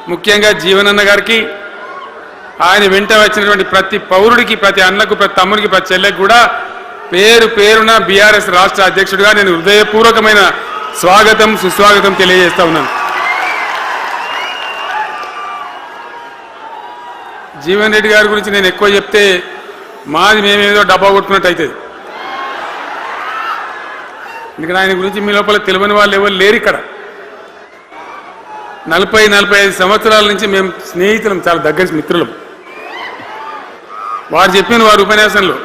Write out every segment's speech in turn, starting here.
ముఖ్యంగా జీవనన్న గారికి ఆయన వెంట వచ్చినటువంటి ప్రతి పౌరుడికి, ప్రతి అన్నకు, ప్రతి తమ్ముడికి, ప్రతి చెల్లెకి కూడా పేరు పేరున బీఆర్ఎస్ రాష్ట్ర అధ్యక్షుడిగా నేను హృదయపూర్వకమైన స్వాగతం, సుస్వాగతం తెలియజేస్తా ఉన్నాను. జీవన్ రెడ్డి గారి గురించి నేను ఎక్కువ చెప్తే మాది మేమేదో డబ్బా కొట్టుకున్నట్టు అవుతుంది. ఎందుకంటే ఆయన గురించి మీ లోపల తెలియని వాళ్ళు ఎవరు లేరు. ఇక్కడ 40-45 సంవత్సరాల నుంచి మేము స్నేహితులం, చాలా దగ్గర మిత్రులం. వారు చెప్పిన వారి ఉపన్యాసంలో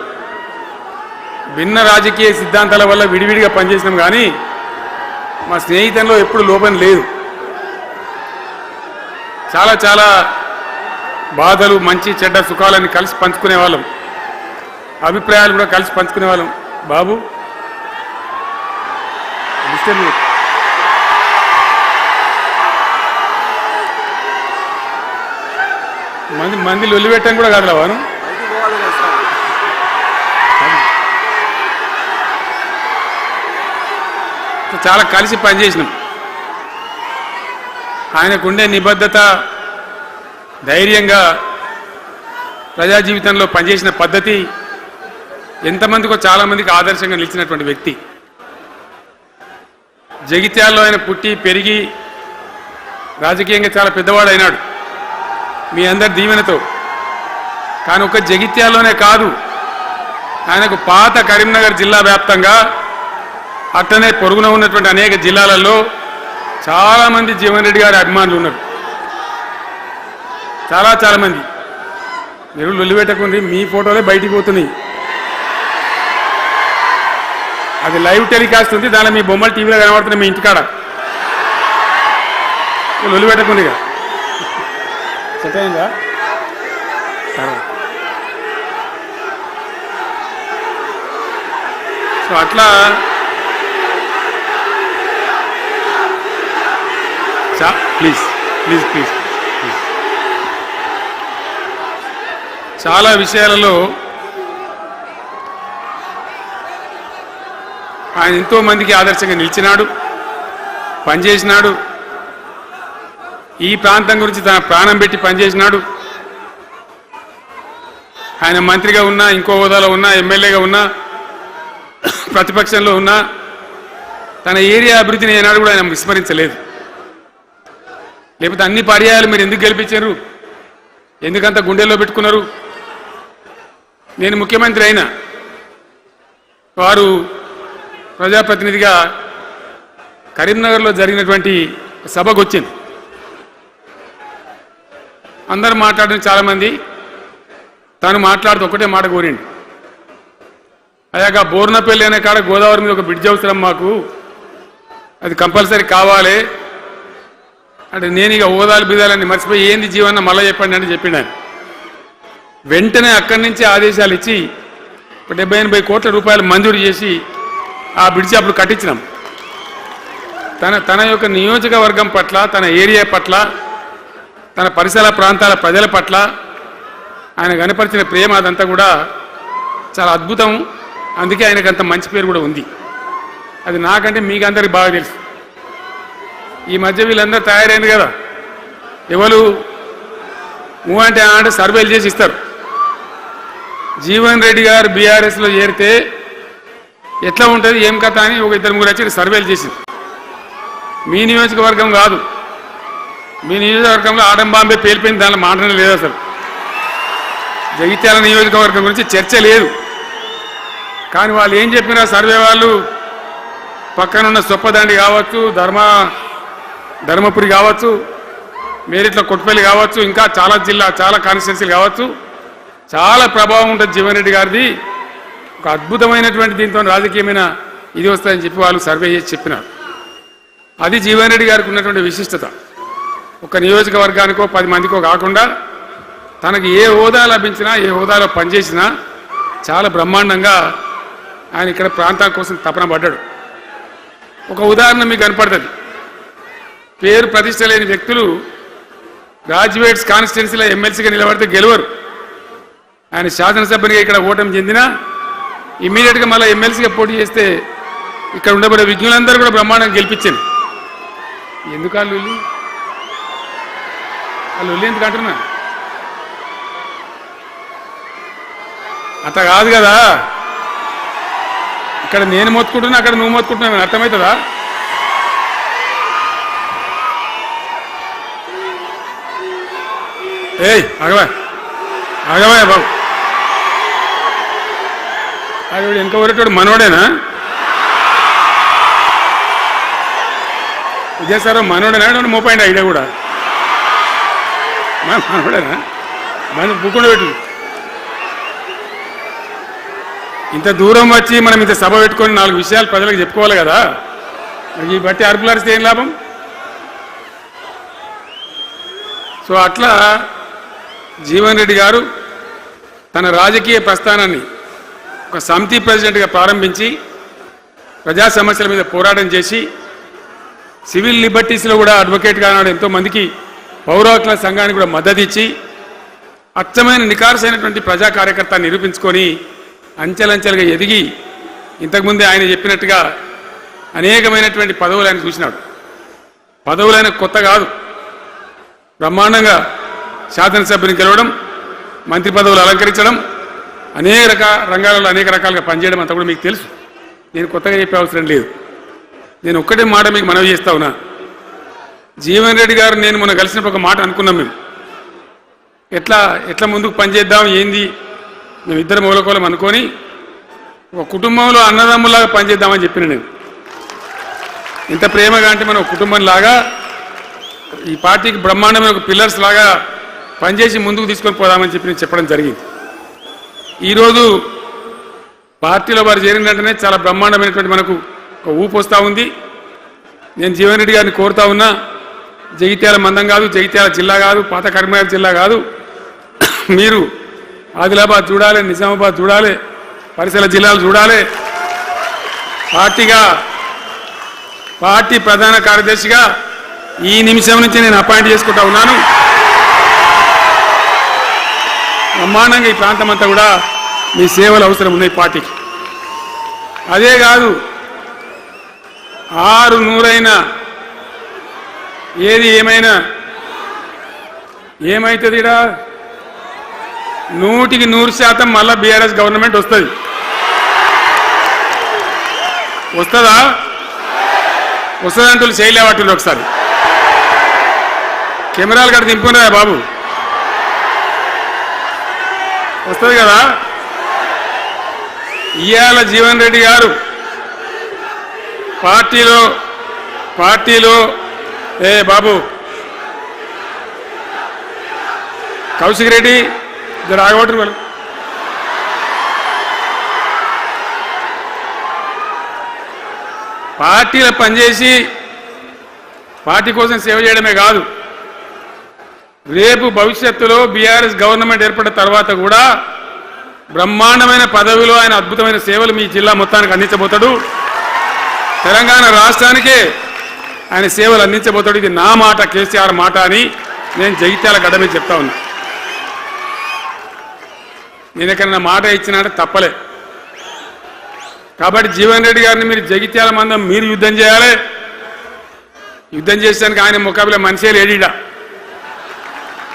భిన్న రాజకీయ సిద్ధాంతాల వల్ల విడివిడిగా పనిచేసినాం, కానీ మా స్నేహితంలో ఎప్పుడు లోపం లేదు. చాలా చాలా బాధలు, మంచి చెడ్డ సుఖాలని కలిసి పంచుకునే వాళ్ళం, అభిప్రాయాలు కూడా కలిసి పంచుకునే వాళ్ళం. బాబు మంది లొల్లి పెట్టాను కూడా కాదు రావాను. చాలా కలిసి పనిచేసినాం. ఆయనకుండే నిబద్ధత, ధైర్యంగా ప్రజా జీవితంలో పనిచేసిన పద్ధతి ఎంతమందికో చాలామందికి ఆదర్శంగా నిలిచినటువంటి వ్యక్తి. జగిత్యాలలో ఆయన పుట్టి పెరిగి రాజకీయంగా చాలా పెద్దవాడు అయినాడు మీ అందరి దీవెనతో. కానీ ఒక జగిత్యాలలోనే కాదు, ఆయనకు పాత కరీంనగర్ జిల్లా వ్యాప్తంగా అట్టనే పొరుగున ఉన్నటువంటి అనేక జిల్లాలలో చాలామంది జీవన్ రెడ్డి గారి అభిమానులు ఉన్నారు. చాలా మంది. మీరు లొల్లి పెట్టకుండి, మీ ఫోటోలే బయటికి పోతున్నాయి. అది లైవ్ టెలికాస్ట్ ఉంది, దానిలో మీ బొమ్మలు టీవీలో కనబడుతున్నాయి మీ ఇంటికాడ. లొల్లి పెట్టకుంది ఇక సెట్ అయిందా? సో అట్లా ప్లీజ్ ప్లీజ్ ప్లీజ్ చాలా విషయాలలో ఆయన ఎంతో మందికి ఆదర్శంగా నిలిచినాడు, పనిచేసినాడు. ఈ ప్రాంతం గురించి తన ప్రాణం పెట్టి పనిచేసినాడు. ఆయన మంత్రిగా ఉన్నా, ఇంకో హోదాలో ఉన్నా, ఎమ్మెల్యేగా ఉన్నా, ప్రతిపక్షంలో ఉన్నా తన ఏరియా అభివృద్ధిని ఏనాడు కూడా ఆయన విస్మరించలేదు. లేకపోతే అన్ని పర్యాయాలు మీరు ఎందుకు గెలిపించారు, ఎందుకంత గుండెల్లో పెట్టుకున్నారు? నేను ముఖ్యమంత్రి అయినా వారు ప్రజాప్రతినిధిగా కరీంనగర్లో జరిగినటువంటి సభకు వచ్చింది. అందరూ మాట్లాడిన చాలామంది, తాను మాట్లాడుతూ ఒకటే మాట కోరిండు, అయ్యాక బోర్నపల్లి అనే కాడ గోదావరి మీద ఒక బ్రిడ్జ్ అవసరం మాకు, అది కంపల్సరీ కావాలి అంటే నేను ఇక హోదాలు బిదాలని మర్చిపోయి ఏంది జీవన్న మళ్ళీ చెప్పండి అని చెప్పిండు ఆయన. వెంటనే అక్కడి నుంచి ఆదేశాలు ఇచ్చి 70-80 కోట్ల రూపాయలు మంజూరు చేసి ఆ బ్రిడ్జి అప్పుడు కట్టించినాం. తన యొక్క నియోజకవర్గం పట్ల, తన ఏరియా పట్ల, తన పరిసర ప్రాంతాల ప్రజల పట్ల ఆయన కనపరిచిన ప్రేమ అదంతా కూడా చాలా అద్భుతం. అందుకే ఆయనకు అంత మంచి పేరు కూడా ఉంది. అది నాకంటే మీకు అందరికి బాగా తెలుసు. ఈ మధ్య వీళ్ళందరూ తయారైంది కదా, ఎవరు అంటే సర్వేలు చేసి ఇస్తారు. జీవన్ రెడ్డి గారు బీఆర్ఎస్లో చేరితే ఎట్లా ఉంటుంది, ఏం కథ అని ఒక 2-3 వచ్చి సర్వేలు చేసింది. మీ నియోజకవర్గం కాదు, మీ నియోజకవర్గంలో ఆడం బాంబే పేలిపోయింది, దానిలో మాటనే లేదు. అసలు జగిత్యాల నియోజకవర్గం గురించి చర్చ లేదు. కానీ వాళ్ళు ఏం చెప్పినా సర్వే వాళ్ళు పక్కనున్న సొప్పదండి కావచ్చు, ధర్మపురి కావచ్చు, మేరిట్ల కొట్టుపల్లి కావచ్చు, ఇంకా చాలా కాన్స్టిట్యున్సీలు కావచ్చు, చాలా ప్రభావం ఉంటుంది జీవన్ రెడ్డి గారిది. ఒక అద్భుతమైనటువంటి దీంతో రాజకీయమైన ఇది వస్తుందని చెప్పి వాళ్ళు సర్వే చేసి చెప్పినారు. అది జీవన్ రెడ్డి గారికి ఉన్నటువంటి విశిష్టత. ఒక నియోజకవర్గానికో 10 మందికో కాకుండా తనకు ఏ హోదా లభించినా, ఏ హోదాలో పనిచేసినా చాలా బ్రహ్మాండంగా ఆయన ఇక్కడ ప్రాంతం కోసం తపన పడ్డాడు. ఒక ఉదాహరణ మీకు కనపడుతుంది. పేరు ప్రతిష్ట లేని వ్యక్తులు గ్రాడ్యుయేట్స్ కాన్స్టిట్యున్సీలో ఎమ్మెల్సీగా నిలబడితే గెలవరు. ఆయన శాసనసభ్యునిగా ఇక్కడ ఓటమి చెందినా ఇమ్మీడియట్గా మళ్ళీ ఎమ్మెల్సీగా పోటీ చేస్తే ఇక్కడ ఉండబడే విజ్ఞులందరూ కూడా బ్రహ్మాండంగా గెలిపించాను. ఎందుకు వాళ్ళు వాళ్ళు వెళ్ళి ఎందుకు అంటున్నా అట్లా కాదు కదా, ఇక్కడ నేను మొత్తుకుంటున్నా అక్కడ నువ్వు మొత్తుకుంటున్నావు, అర్థమవుతుందా? ఏయ్ ఆగవా ఆగవా బాబు, ఆవిడ వెనక ఊరేటోడు మనోడేనా? విజయసారు మనోడేనా? మోపాయింట్ ఐడియా కూడా మనోడేనా? మన బుక్కుండా పెట్టు. ఇంత దూరం వచ్చి మనం ఇంత సభ పెట్టుకొని 4 విషయాలు ప్రజలకు చెప్పుకోవాలి కదా, ఈ బట్టి అరుపులారిస్తే ఏం లాభం? సో అట్లా జీవన్ రెడ్డి గారు తన రాజకీయ ప్రస్థానాన్ని ఒక సమితి ప్రెసిడెంట్గా ప్రారంభించి ప్రజా సమస్యల మీద పోరాటం చేసి సివిల్ లిబర్టీస్లో కూడా అడ్వకేట్గా నాడు ఎంతోమందికి పౌర హక్కుల సంఘానికి కూడా మద్దతు ఇచ్చి అచ్చమైన నికార్సైనటువంటి ప్రజా కార్యకర్త నిరూపించుకొని అంచెలంచెలుగా ఎదిగి ఇంతకుముందే ఆయన చెప్పినట్టుగా అనేకమైనటువంటి పదవులు ఆయన చూసినాడు. పదవులు ఆయన కొత్త కాదు, బ్రహ్మాండంగా శాసనసభ్యుని గెలవడం, మంత్రి పదవులు అలంకరించడం, అనేక రంగాలలో అనేక రకాలుగా పనిచేయడం అంతా కూడా మీకు తెలుసు. నేను కొత్తగా చెప్పే అవసరం లేదు. నేను ఒక్కటే మాట మీకు మనవి చేస్తా ఉన్నా. జీవన్ రెడ్డి గారు నేను మొన్న కలిసినప్పుడు ఒక మాట అనుకున్నాం. మేము ఎట్లా ముందుకు పనిచేద్దాం ఏంది, మేము ఇద్దరు మూలకోలం అనుకొని ఒక కుటుంబంలో అన్నదమ్ములాగా పనిచేద్దామని చెప్పిన నేను. ఇంత ప్రేమగా అంటే మనం ఒక కుటుంబంలాగా ఈ పార్టీకి బ్రహ్మాండమైన ఒక పిల్లర్స్ లాగా పనిచేసి ముందుకు తీసుకొని పోదామని చెప్పి నేను చెప్పడం జరిగింది. ఈరోజు పార్టీలో వారు చేరిన వెంటనే చాలా బ్రహ్మాండమైనటువంటి మనకు ఒక ఊపు వస్తూ ఉంది. నేను జీవన్ రెడ్డి గారిని కోరుతా ఉన్నా, జగిత్యాల మందం కాదు, జగిత్యాల జిల్లా కాదు, పాత కరీంనగర్ జిల్లా కాదు, మీరు ఆదిలాబాద్ చూడాలి, నిజామాబాద్ చూడాలి, పరిసర జిల్లాలు చూడాలి. పార్టీ ప్రధాన కార్యదర్శిగా ఈ నిమిషం నుంచి నేను అపాయింట్ చేసుకుంటా ఉన్నాను. బ్రహ్మాండంగా ఈ ప్రాంతం అంతా కూడా మీ సేవలు అవసరం ఉన్నాయి పార్టీకి. అదే కాదు, 600 ఏది ఏమైనా ఏమవుతుంది, 100% మళ్ళా బీఆర్ఎస్ గవర్నమెంట్ వస్తుంది. వస్తుందా? వస్తుందంటూ చేయలేవాటి ఒకసారి కెమెరాలు కట్ట దింపుకున్నారా బాబు? వస్తుంది కదా. ఇవాళ జీవన్ రెడ్డి గారు పార్టీలో బాబు కౌశిక్ రెడ్డి ఇద్దరు ఆగబట్టరు వాళ్ళు. పార్టీలో పనిచేసి పార్టీ కోసం సేవ చేయడమే కాదు, రేపు భవిష్యత్తులో బీఆర్ఎస్ గవర్నమెంట్ ఏర్పడిన తర్వాత కూడా బ్రహ్మాండమైన పదవిలో ఆయన అద్భుతమైన సేవలు మీ జిల్లా మొత్తానికి అందించబోతాడు. తెలంగాణ రాష్ట్రానికే ఆయన సేవలు అందించబోతాడు. ఇది నా మాట, కేసీఆర్ మాట అని నేను జగిత్యాల గడ్డ మీద చెప్తా ఉన్నా. నేను ఎక్కడన్నా మాట ఇచ్చినాడే తప్పలే. కాబట్టి జీవన్ రెడ్డి గారిని మీరు జగిత్యాల మందం మీరు యుద్ధం చేయాలి. యుద్ధం చేసేదానికి ఆయన ముఖాబిలా మనిషే లేడీడా,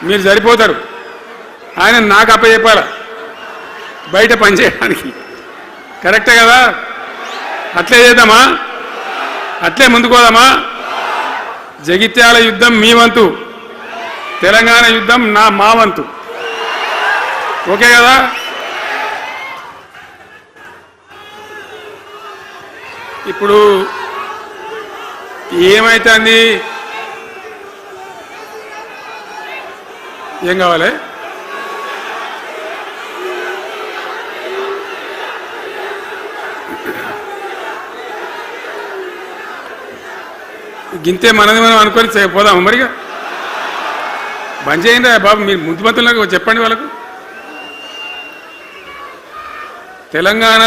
మీరు సరిపోతారు. ఆయన నాకు అప్పచెప్పాల బయట పనిచేయడానికి. కరెక్టే కదా? అట్లే చేద్దామా? అట్లే ముందుకోదామా? జగిత్యాల యుద్ధం మీ వంతు, తెలంగాణ యుద్ధం మా వంతు. ఓకే కదా? ఇప్పుడు ఏమైతుంది? ఏం కావాలి? గింతే మనది మనం అనుకొని పోదాము. మరిగా బంద్ చేయండి బాబు, మీరు ముద్దుమంతులకు చెప్పండి వాళ్ళకు. తెలంగాణ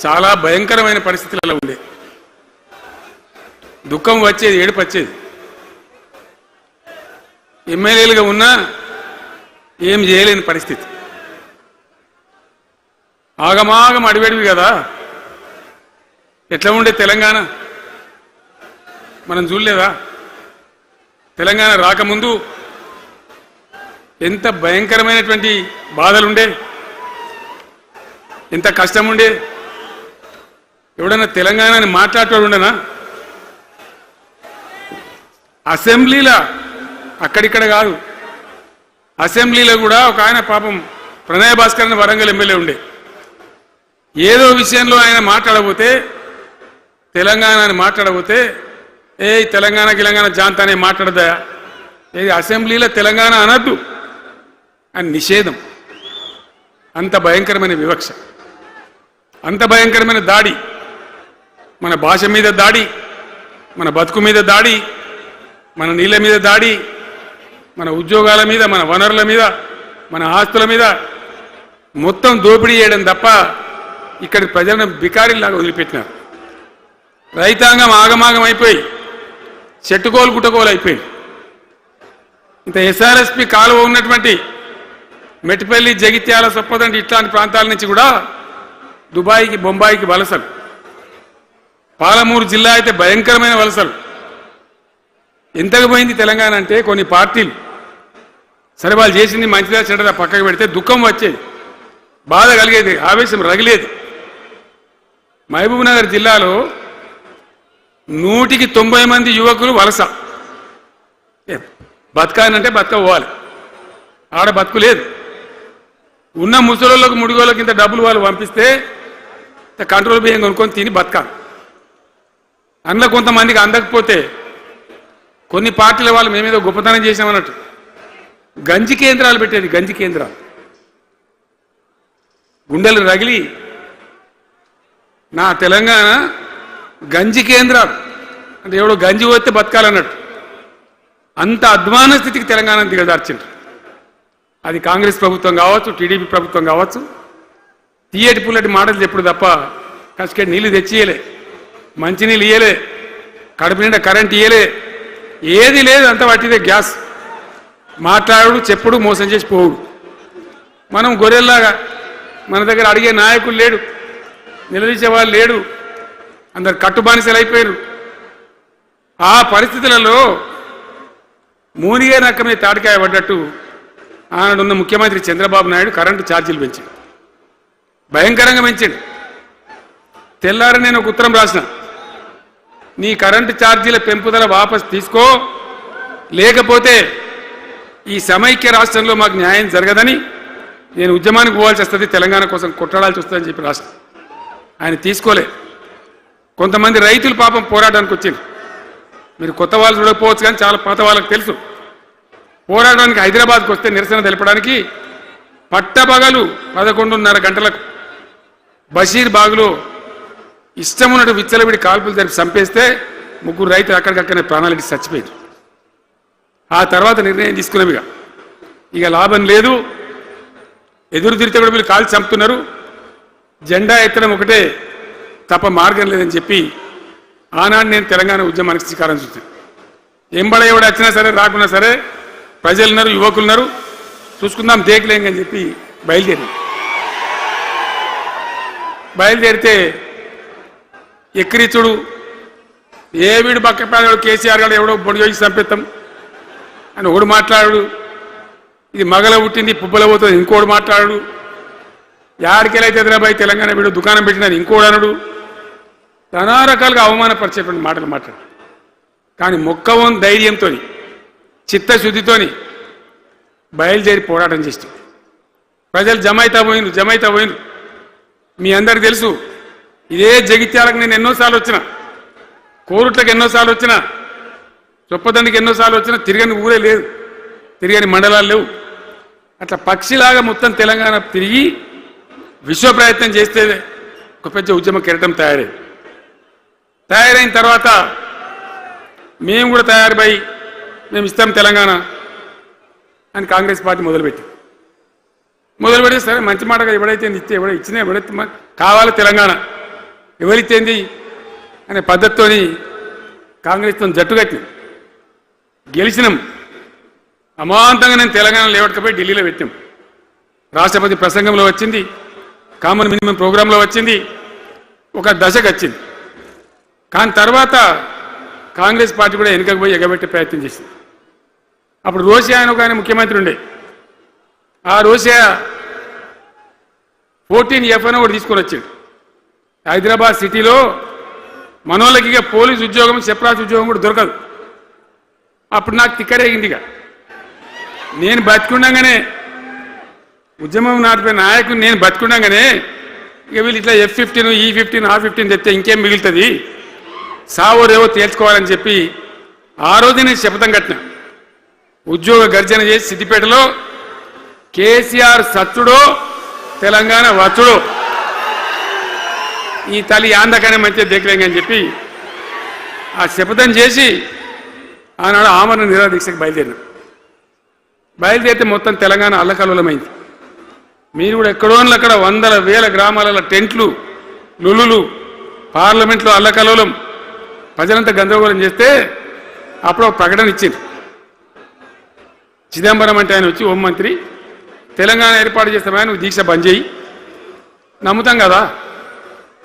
చాలా భయంకరమైన పరిస్థితులలో ఉండే, దుఃఖం వచ్చేది, ఏడుపు వచ్చేది. ఎమ్మెల్యేలుగా ఉన్నా ఏం చేయలేని పరిస్థితి. ఆగమాగం అడివేడివి కదా. ఎట్లా ఉండే తెలంగాణ మనం చూడలేదా? తెలంగాణ రాకముందు ఎంత భయంకరమైనటువంటి బాధలుండే, ఎంత కష్టం ఉండే. ఎవడన్నా తెలంగాణని మాట్లాడేవాడు ఉండనా? అసెంబ్లీలో అక్కడిక్కడ కాదు, అసెంబ్లీలో కూడా ఒక ఆయన పాపం ప్రణయ్ భాస్కర్ అని వరంగల్ ఎమ్మెల్యే ఉండే, ఏదో విషయంలో ఆయన మాట్లాడబోతే, తెలంగాణని మాట్లాడబోతే తెలంగాణ గిలంగాణ జాంతానే మాట్లాడదా, ఏది అసెంబ్లీలో తెలంగాణ అనద్దు అని నిషేధం. అంత భయంకరమైన వివక్ష, అంత భయంకరమైన దాడి, మన భాష మీద దాడి, మన బతుకు మీద దాడి, మన నీళ్ళ మీద దాడి, మన ఉద్యోగాల మీద, మన వనరుల మీద, మన ఆస్తుల మీద మొత్తం దోపిడీ చేయడం తప్ప ఇక్కడి ప్రజలను బికారీలాగా వదిలిపెట్టినారు. రైతాంగం ఆగమాగం అయిపోయి చెట్టుకోలు గుట్టకోలు అయిపోయింది. ఇంత ఎస్ఆర్ఎస్పి కాలువ ఉన్నటువంటి మెట్టిపల్లి, జగిత్యాల, సొప్పదండి ఇట్లాంటి ప్రాంతాల నుంచి కూడా దుబాయ్కి, బొంబాయికి వలసలు. పాలమూరు జిల్లా అయితే భయంకరమైన వలసలు. ఎంతకు పోయింది తెలంగాణ అంటే కొన్ని పార్టీలు సరే వాళ్ళు చేసింది మంచిదా చెడ్డదా పక్కకు పెడితే దుఃఖం వచ్చేది, బాధ కలిగేది, ఆవేశం రగిలేది. మహబూబ్ నగర్ జిల్లాలో 190 మంది యువకులు వలస. బతకానంటే బతకపోవాలి, ఆడ బతుకు లేదు. ఉన్న ముసలోళ్ళకు ముడిగోళ్ళకి ఇంత డబ్బులు వాళ్ళు పంపిస్తే కంట్రోల్ బియ్యం కొనుక్కొని తిని బతకాలి. అందులో కొంతమందికి అందకపోతే కొన్ని పార్టీల వాళ్ళు మేమేదో గొప్పతనం చేసామన్నట్టు గంజి కేంద్రాలు పెట్టేది. గంజి కేంద్రాలు గుండెలు రగిలి నా తెలంగాణ గంజి కేంద్రాలు అంటే ఎవడో గంజి పోతే బతకాలన్నట్టు అంత అధ్వాన స్థితికి తెలంగాణ దిగజార్చిండ్రు. అది కాంగ్రెస్ ప్రభుత్వం కావచ్చు, టీడీపీ ప్రభుత్వం కావచ్చు. తీయటి పుల్లటి మాటలు చెప్పుడు తప్ప కసికెట్ నీళ్ళు తెచ్చియలే, మంచినీళ్ళు ఇయ్యలే, కడుపు నిండా కరెంట్ ఇయ్యలే, ఏది లేదు. అంత పట్టిదే గ్యాస్. మాట్లాడు, చెప్పుడు, మోసం చేసి పోవుడు. మనం గొర్రెల్లాగా మన దగ్గర అడిగే నాయకులు లేడు, నిలదీసేవాళ్ళు లేడు, అందరు కట్టుబానిసలు అయిపోయారు. ఆ పరిస్థితులలో మూనిగే నక్క మీద తాటికాయ పడ్డట్టు ఆనాడున్న ముఖ్యమంత్రి చంద్రబాబు నాయుడు కరెంటు ఛార్జీలు పెంచాడు, భయంకరంగా పెంచాడు. తెల్లారి నేను ఒక ఉత్తరం రాసిన, నీ కరెంటు ఛార్జీల పెంపుదల వాపసు తీసుకో, లేకపోతే ఈ సమైక్య రాష్ట్రంలో మాకు న్యాయం జరగదని నేను ఉద్యమానికి పోవాల్సి వస్తుంది, తెలంగాణ కోసం కొట్లాడాల్సి వస్తుందని చెప్పి రాష్ట్రం. ఆయన తీసుకోలే. కొంతమంది రైతులు పాపం పోరాటానికి వచ్చింది. మీరు కొత్త వాళ్ళు చూడకపోవచ్చు కానీ చాలా పాత వాళ్ళకి తెలుసు. పోరాటానికి హైదరాబాద్కి వస్తే నిరసన తెలపడానికి పట్టపగలు 11:30 గంటలకు బషీర్ బాగులో ఇష్టం ఉన్నట్టు విచ్చలవిడి కాల్పులు జరిపి చంపేస్తే 3 రైతులు అక్కడికక్కడనే ప్రాణాలకి చచ్చిపోయారు. ఆ తర్వాత నిర్ణయం తీసుకున్నవిగా ఇక లాభం లేదు, ఎదురు తిరిగితే కూడా వీళ్ళు కాల్చి చంపుతున్నారు, జెండా ఎత్తడం ఒకటే తప్ప మార్గం లేదని చెప్పి ఆనాడు నేను తెలంగాణ ఉద్యమానికి శ్రీకారం చుట్టాను. ఎంబడ ఎవడు వచ్చినా సరే రాకున్నా సరే ప్రజలున్నారు, యువకులున్నారు, చూసుకుందాం దేకలేం అని చెప్పి బయలుదేరితే ఎక్కిరిచుడు, ఏ వీడు బక్కపాడు కేసీఆర్ గారు ఎవడో బొడి చేసి చంపేస్తాం అని ఒకడు మాట్లాడు, ఇది మగల పుట్టింది పుబ్బల పోతుంది ఇంకోడు మాట్లాడు, యాడికెళ్ళైతే హైదరాబాద్ తెలంగాణ వీడు దుకాణం పెట్టినది ఇంకోడు అనడు, నానా రకాలుగా అవమానపరిచేటువంటి మాటలు మాట్లాడు. కానీ మొక్కవం ధైర్యంతో, చిత్తశుద్ధితోని బయలుదేరి పోరాటం చేస్తాం. ప్రజలు జమైతా పోయినరు. మీ అందరికి తెలుసు, ఇదే జగిత్యాలకు నేను ఎన్నోసార్లు వచ్చిన, కోరుట్లకు ఎన్నోసార్లు వచ్చిన, చొప్పదండికి ఎన్నోసార్లు వచ్చినా తిరగని ఊరే లేదు, తిరగని మండలాలు లేవు. అట్లా పక్షిలాగా మొత్తం తెలంగాణ తిరిగి విశ్వ ప్రయత్నం చేస్తే ఒక పెద్ద ఉద్యమ కెరటం తయారైన తర్వాత మేము కూడా తయారుపై మేము ఇస్తాం తెలంగాణ అని కాంగ్రెస్ పార్టీ మొదలుపెట్టి సరే మంచి మాటగా ఎవడైతే ఇస్తే ఇచ్చినా ఎవడైతే కావాలి తెలంగాణ ఎవరిచ్చేంది అనే పద్ధతితోని కాంగ్రెస్తో జట్టు కట్టినాం, గెలిచినాం. అమాంతంగా నేను తెలంగాణ లేవట్టుకపోయి ఢిల్లీలో పెట్టాం. రాష్ట్రపతి ప్రసంగంలో వచ్చింది, కామన్ మినిమం ప్రోగ్రాంలో వచ్చింది, ఒక దశకు వచ్చింది. కానీ తర్వాత కాంగ్రెస్ పార్టీ కూడా వెనుకకు పోయి ఎగబెట్టే ప్రయత్నం చేసింది. అప్పుడు రోషియా అని ఒక ఆయన ముఖ్యమంత్రి ఉండే. ఆ రోషియా 14F అని ఒకటి తీసుకొని వచ్చాడు. హైదరాబాద్ సిటీలో మనోళ్ళకి ఇక పోలీసు ఉద్యోగం చెప్రాసి ఉద్యోగం కూడా దొరకదు. అప్పుడు నాకు తిక్కరేగిందిగా. నేను బతికుండగానే ఉద్యమం నాటిపోయిన నాయకుని నేను బతికుండగానే ఇక వీళ్ళు ఇట్లా F-15 E-15 R-15 తెస్తే ఇంకేం మిగులుతుంది, సావోరేవో తేల్చుకోవాలని చెప్పి ఆ రోజు నేను శపథం కట్టిన. ఉద్యోగ గర్జన చేసి సిద్దిపేటలో కేసీఆర్ సచ్చుడో తెలంగాణ వచ్చుడో ఈ తల్లి ఆందకనే మంచిగా దేకలేంగని చెప్పి ఆ శపథం చేసి ఆనాడు ఆమరణ నిరాహార దీక్షకు బయలుదేరితే మొత్తం తెలంగాణ అల్లకల్లోలమైంది. మీరు కూడా ఎక్కడో అక్కడ వందల వేల గ్రామాలలో టెంట్లు లులులు పార్లమెంట్లో అల్లకల్లోలం ప్రజలంతా గందరగోళం చేస్తే అప్పుడు ఒక ప్రకటన ఇచ్చింది. చిదంబరం అంటే ఆయన వచ్చి హోంమంత్రి తెలంగాణ ఏర్పాటు చేస్తామని నువ్వు దీక్ష బంద్ చేయి. నమ్ముతాం కదా,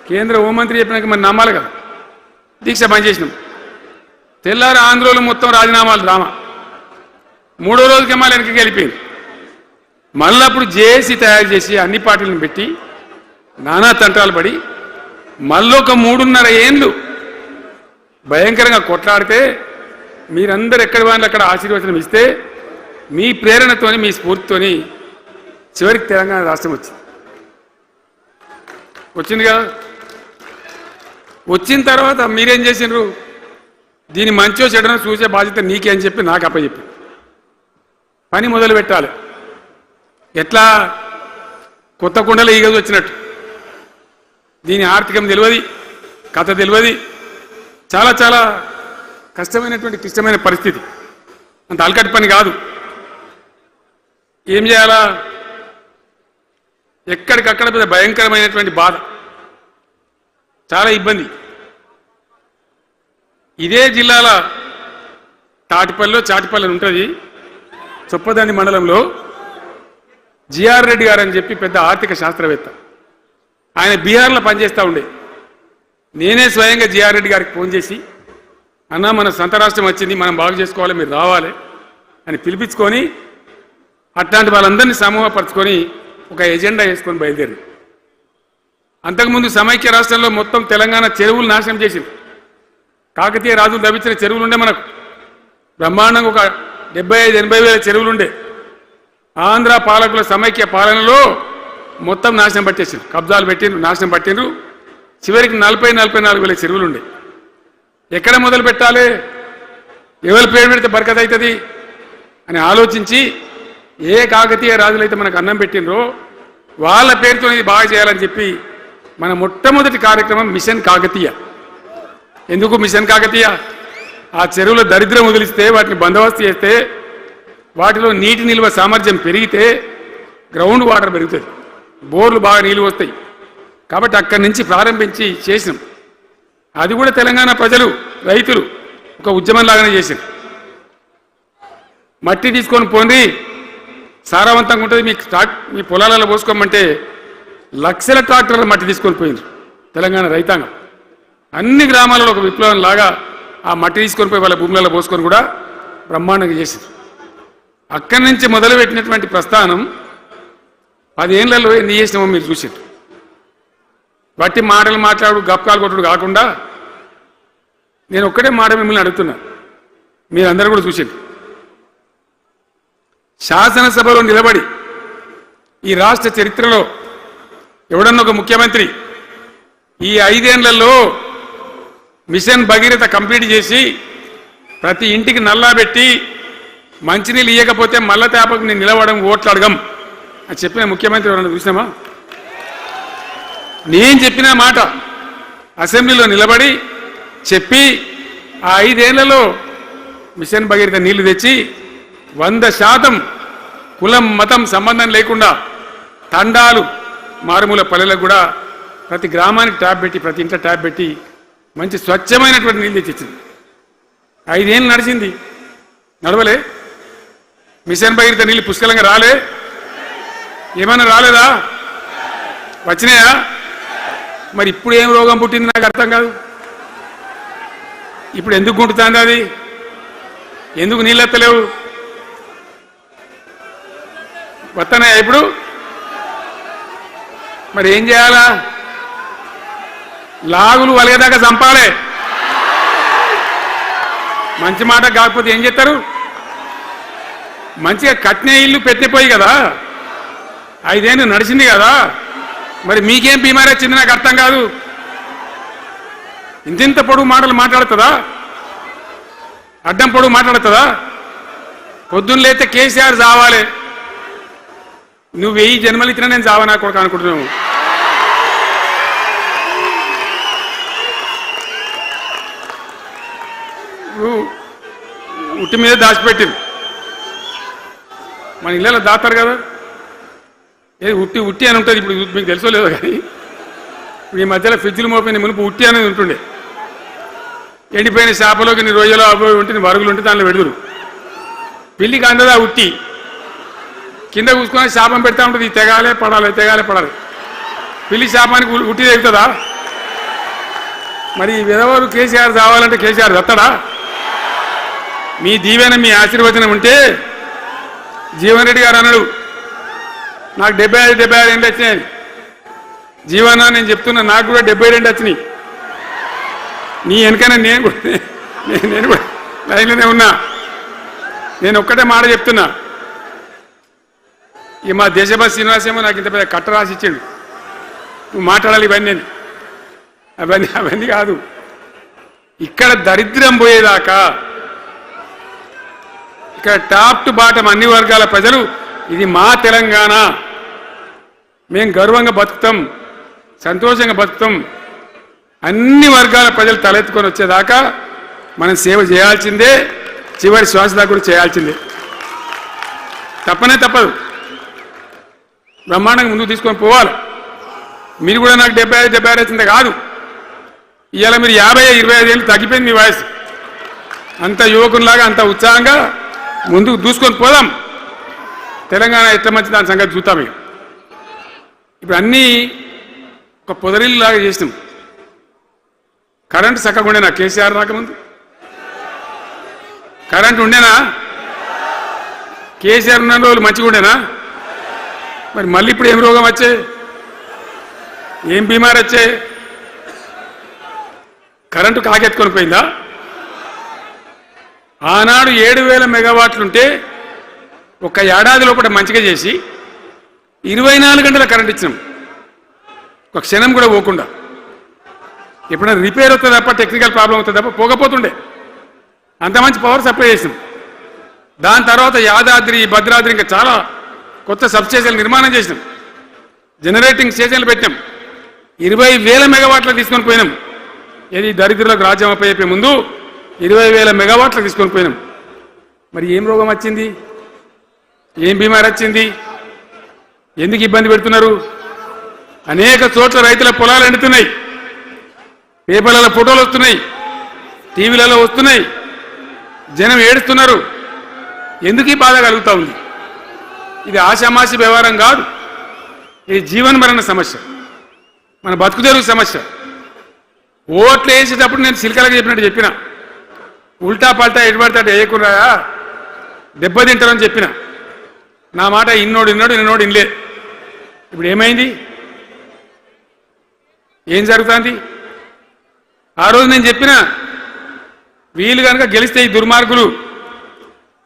కేంద్ర హోంమంత్రి చెప్పినాక మరి నమ్మాలి కదా. దీక్ష బంద్ చేసినాం. తెల్లారి ఆంధ్రోలు మొత్తం రాజీనామాలు డ్రామా. మూడో రోజుకి మళ్ళీ వెనక్కి వెళ్ళిపోయింది. మళ్ళీ అప్పుడు జేఏసీ తయారు చేసి అన్ని పార్టీలను పెట్టి నానా తంటాలు పడి మళ్ళొక 3.5 ఏళ్ళు భయంకరంగా కొట్లాడితే మీరందరూ ఎక్కడి వాళ్ళు అక్కడ ఆశీర్వచనం ఇస్తే మీ ప్రేరణతోని మీ స్ఫూర్తితోని చివరికి తెలంగాణ రాష్ట్రం వచ్చింది కదా. వచ్చిన తర్వాత మీరేం చేసినారు, దీని మంచో చెడనో చూసే బాధ్యత నీకే అని చెప్పి నాకు అప్పచెప్పి పని మొదలు పెట్టాలి. ఎట్లా కొత్త కుండలో ఈగలు వచ్చినట్టు. దీని ఆర్థికం తెలియదు, కథ తెలియదు, చాలా చాలా కష్టమైనటువంటి క్లిష్టమైన పరిస్థితి. అంత అలకటి పని కాదు. ఏం చేయాలా, ఎక్కడికక్కడ పెద్ద భయంకరమైనటువంటి బాధ, చాలా ఇబ్బంది. ఇదే జిల్లాల తాటిపల్లిలో చాటిపల్లి ఉంటుంది, చొప్పదండి మండలంలో జిఆర్ రెడ్డి గారు అని చెప్పి పెద్ద ఆర్థిక శాస్త్రవేత్త. ఆయన బీహార్లో పనిచేస్తూ ఉండే. నేనే స్వయంగా జిఆర్ రెడ్డి గారికి ఫోన్ చేసి, అన్న మన సొంత రాష్ట్రం వచ్చింది, మనం బాగు చేసుకోవాలి, మీరు రావాలి అని పిలిపించుకొని అట్లాంటి వాళ్ళందరినీ సమూహపరచుకొని ఒక ఎజెండా వేసుకొని బయలుదేరి. అంతకుముందు సమైక్య రాష్ట్రంలో మొత్తం తెలంగాణ చెరువులు నాశనం చేసింది. కాకతీయ రాజులు తవ్వించిన చెరువులు ఉండే మనకు బ్రహ్మాండంగా ఒక 75-80 వేల చెరువులు ఉండే. ఆంధ్ర పాలకుల సమైక్య పాలనలో మొత్తం నాశనం పట్టేసిండ్రు, కబ్జాలు పెట్టిండ్రు, నాశనం పట్టిండ్రు. చివరికి 40-44 వేల చెరువులు ఉండే. ఎక్కడ మొదలు పెట్టాలి, ఎవరి పేరు పెడితే బరకత అవుతుంది అని ఆలోచించి ఏ కాకతీయ రాజులైతే మనకు అన్నం పెట్టినరో వాళ్ళ పేరుతో ఇది బాగా చేయాలని చెప్పి మన మొట్టమొదటి కార్యక్రమం మిషన్ కాకతీయ. ఎందుకు మిషన్ కాకతీయ? ఆ చెరువులో దరిద్రం వదిలిస్తే, వాటిని బందోబస్తు చేస్తే, వాటిలో నీటి నిల్వ సామర్థ్యం పెరిగితే గ్రౌండ్ వాటర్ పెరుగుతుంది, బోర్లు బాగా నీళ్ళు వస్తాయి. కాబట్టి అక్కడి నుంచి ప్రారంభించి చేసినాం. అది కూడా తెలంగాణ ప్రజలు, రైతులు ఒక ఉద్యమంలాగానే చేశారు. మట్టి తీసుకొని పోండి, సారవంతంగా ఉంటుంది, మీ పొలాలలో పోసుకోమంటే లక్షల ట్రాక్టర్ల మట్టి తీసుకొని పోయింది తెలంగాణ రైతాంగం. అన్ని గ్రామాలలో ఒక విప్లవం లాగా ఆ మట్టి తీసుకొని పోయి వాళ్ళ భూములలో పోసుకొని కూడా బ్రహ్మాండంగా చేసింది. అక్కడి నుంచి మొదలుపెట్టినటువంటి ప్రస్థానం 10 ఏళ్లలో ఎన్ని చేసినామో మీరు చూసారు. బట్టి మాటలు మాట్లాడు గప్కాలు కొట్టుడు కాకుండా నేను ఒక్కటే మాట మిమ్మల్ని అడుగుతున్నా, మీరందరూ కూడా చూసారు. శాసనసభలో నిలబడి ఈ రాష్ట్ర చరిత్రలో ఎవడన్నా ఒక ముఖ్యమంత్రి ఈ 5 ఏళ్లలో మిషన్ భగీరథ కంప్లీట్ చేసి ప్రతి ఇంటికి నల్లా పెట్టి మంచినీళ్ళు ఇవ్వకపోతే మల్ల తేపకు నేను నిలవడం ఓట్లు అడగం అని చెప్పిన ముఖ్యమంత్రి ఎవరన్నా చూసినామా? నేను చెప్పిన మాట అసెంబ్లీలో నిలబడి చెప్పి ఆ 5 ఏళ్లలో మిషన్ భగీరథ నీళ్లు తెచ్చి 100% కులం మతం సంబంధం లేకుండా తండాలు మారుమూల పల్లెలకు కూడా ప్రతి గ్రామానికి ట్యాప్ పెట్టి, ప్రతి ఇంట్లో ట్యాప్ పెట్టి మంచి స్వచ్ఛమైనటువంటి నీళ్ళు తెచ్చిచ్చింది. 5 ఏళ్ళు నడిచింది, నడవలే. మిషన్ భగీరథ నీళ్ళు పుష్కలంగా రాలే, ఏమన్నా రాలేదా? వచ్చినాయా? మరి ఇప్పుడు ఏం రోగం పుట్టింది నాకు అర్థం కాదు. ఇప్పుడు ఎందుకు గుంటుతుంది అది? ఎందుకు నీళ్ళు ఎత్తలేవు? వస్తున్నాయా ఇప్పుడు? మరి ఏం చేయాలా? లాగులు వలిగేదాకా చంపాలి. మంచి మాట కాకపోతే ఏం చేస్తారు? మంచిగా కట్టిన ఇల్లు పెట్టిపోయి కదా, 5 ఏళ్ళు నడిచింది కదా, మరి మీకేం బీమారీ వచ్చింది నాకు అర్థం కాదు. ఇంత పొడుగు మాటలు మాట్లాడుతుందా? అడ్డం పొడుగు మాట్లాడుతుందా? పొద్దున్న లేతే కేసీఆర్ చావాలి, నువ్వు 1000 జన్మలు ఇచ్చినా నేను చావనా కొడుకు అనుకుంటున్నావు. ఉట్టి మీద దాచిపెట్టింది, మన ఇళ్ళలో దాతారు కదా, ఏది ఉట్టి ఉట్టి అని ఉంటుంది. ఇప్పుడు మీకు తెలుసో లేదో కానీ ఇప్పుడు ఈ మధ్యలో ఫ్రిడ్జ్లు మోపోయిన మునుపు ఉట్టి అనేది ఉంటుండే. ఎండిపోయిన చేపలోకి నీ రొయ్యలో అవి ఉంటే వరుగులు ఉంటే దానిలో పెడుదురు. పిల్లికి అందదా ఉట్టి, కింద కూసుకొని శాపం పెడతా ఉంటుంది, తెగాలే పడాలి తెగాలే పడాలి. పిల్లి శాపానికి ఉట్టి తెగుతుందా? మరి విధవారు కేసీఆర్ చావాలంటే కేసీఆర్ దత్తడా? మీ దీవెన మీ ఆశీర్వచనం ఉంటే జీవన్ రెడ్డి గారు అన్నాడు, నాకు 75 ఏళ్ళు వచ్చినాయి. జీవన నేను చెప్తున్నా, నాకు కూడా 77 వచ్చినాయి. నీ వెనకనే నేను కూడా లైన్లోనే ఉన్నా. నేను ఒక్కటే మాట చెప్తున్నా, ఈ మా దేశభాష శ్రీనివాసేమో నాకు ఇంత పెద్ద కట్ట రాసి ఇచ్చాడు, నువ్వు మాట్లాడాలి ఇవన్నీ. అవన్నీ కాదు, ఇక్కడ దరిద్రం పోయేదాకా, ఇక్కడ టాప్ టు బాటం అన్ని వర్గాల ప్రజలు ఇది మా తెలంగాణ, మేము గర్వంగా బతుకుతాం, సంతోషంగా బతుకుతాం, అన్ని వర్గాల ప్రజలు తలెత్తుకొని వచ్చేదాకా మనం సేవ చేయాల్సిందే, చివరి శ్వాస దాకా కూడా చేయాల్సిందే, తప్పనే తప్పదు. బ్రహ్మాండంగా ముందుకు తీసుకొని పోవాలి. మీరు కూడా నాకు 75 వచ్చిందే కాదు, ఇవాళ మీరు 50-25 ఏళ్ళు తగ్గిపోయింది మీ వయసు. అంత యువకునిలాగా అంత ఉత్సాహంగా ముందుకు దూసుకొని పోదాం. తెలంగాణ ఎట్లా మంచి దాని సంగతి చూద్దాం. ఇప్పుడు అన్నీ ఒక పొదరిల్లాగా చేసినాం. కరెంటు చక్కగా ఉండేనా కేసీఆర్ రాకముందు? కరెంటు ఉండేనా? కేసీఆర్ ఉన్న రోజులు మంచిగా ఉండేనా? మరి మళ్ళీ ఇప్పుడు ఏం రోగం వచ్చే, ఏం బీమారి వచ్చే? కరెంటు కాకెత్తుకొని పోయిందా? ఆనాడు 7000 మెగావాట్లుంటే ఒక ఏడాది లోపల మంచిగా చేసి 24 గంటల కరెంట్ ఇచ్చినాం, ఒక క్షణం కూడా పోకుండా. ఎప్పుడైనా రిపేర్ అవుతుంది తప్ప, టెక్నికల్ ప్రాబ్లం అవుతుంది తప్ప పోకపోతుండే. అంత మంచి పవర్ సప్లై చేసినాం. దాని తర్వాత యాదాద్రి, భద్రాద్రి ఇంకా చాలా కొత్త సబ్స్టేషన్లు నిర్మాణం చేసినాం, జనరేటింగ్ స్టేషన్లు పెట్టినాం, 20,000 మెగావాట్లు తీసుకొని పోయినాం. ఏది దరిద్రులకు రాజ్యం అప్పయ్యే ముందు 20,000 మెగావాట్లు తీసుకొని పోయినాం. మరి ఏం రోగం వచ్చింది? ఏం బీమారి వచ్చింది? ఎందుకు ఇబ్బంది పెడుతున్నారు? అనేక చోట్ల రైతుల పొలాలు ఎండుతున్నాయి, పేపర్లలో ఫోటోలు వస్తున్నాయి, టీవీలలో వస్తున్నాయి, జనం ఏడుస్తున్నారు. ఎందుకు ఈ బాధ కలుగుతూ ఉంది? ఇది ఆషామాషి వ్యవహారం కాదు, ఇది జీవనమరణ సమస్య, మన బతుకు తెరుగు సమస్య. ఓట్లు వేసేటప్పుడు నేను సిల్కలకు చెప్పినట్టు చెప్పిన, ఉల్టా పల్టా ఎటుపడతా వేయకుండా దెబ్బతింటారని చెప్పిన. నా మాట ఇన్నోడు ఇనలే. ఇప్పుడు ఏమైంది? ఏం జరుగుతుంది? ఆ రోజు నేను చెప్పిన, వీళ్ళు కనుక గెలిస్తే ఈ దుర్మార్గులు,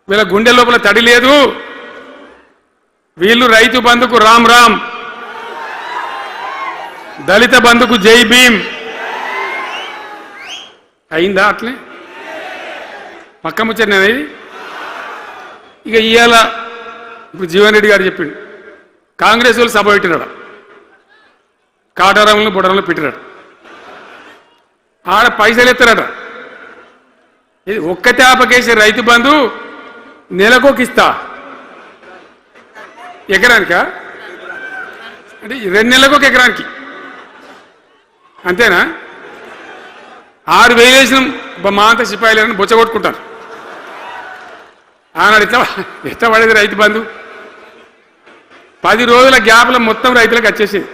వీళ్ళ గుండె లోపల తడి లేదు, వీళ్ళు రైతు బంధుకు రామ్ రామ్, దళిత బంధుకు జై భీమ్. అయిందా? అట్లే పక్క ముచ్చట. ఇక ఇవాళ ఇప్పుడు జీవన్ రెడ్డి గారు చెప్పిండు, కాంగ్రెస్ వాళ్ళు సభ పెట్టినాడు, కాటారంలో బుడరంలో పెట్టినాడు, ఆడ పైసలు ఎత్తారట. ఇది ఒక్కతే ఆపకేసే రైతు బంధు నెలకొకిస్తా, ఎకరానికా అంటే 2 నెలలకు ఒక ఎకరానికి, అంతేనా? 6,000 వేసినాం, మా అంతా సిపాయిలను బొచ్చగొట్టుకుంటారు. ఆనాడు ఎట్లా పడేది రైతు బంధు? 10 రోజుల గ్యాప్లో మొత్తం రైతులకు వచ్చేసేది.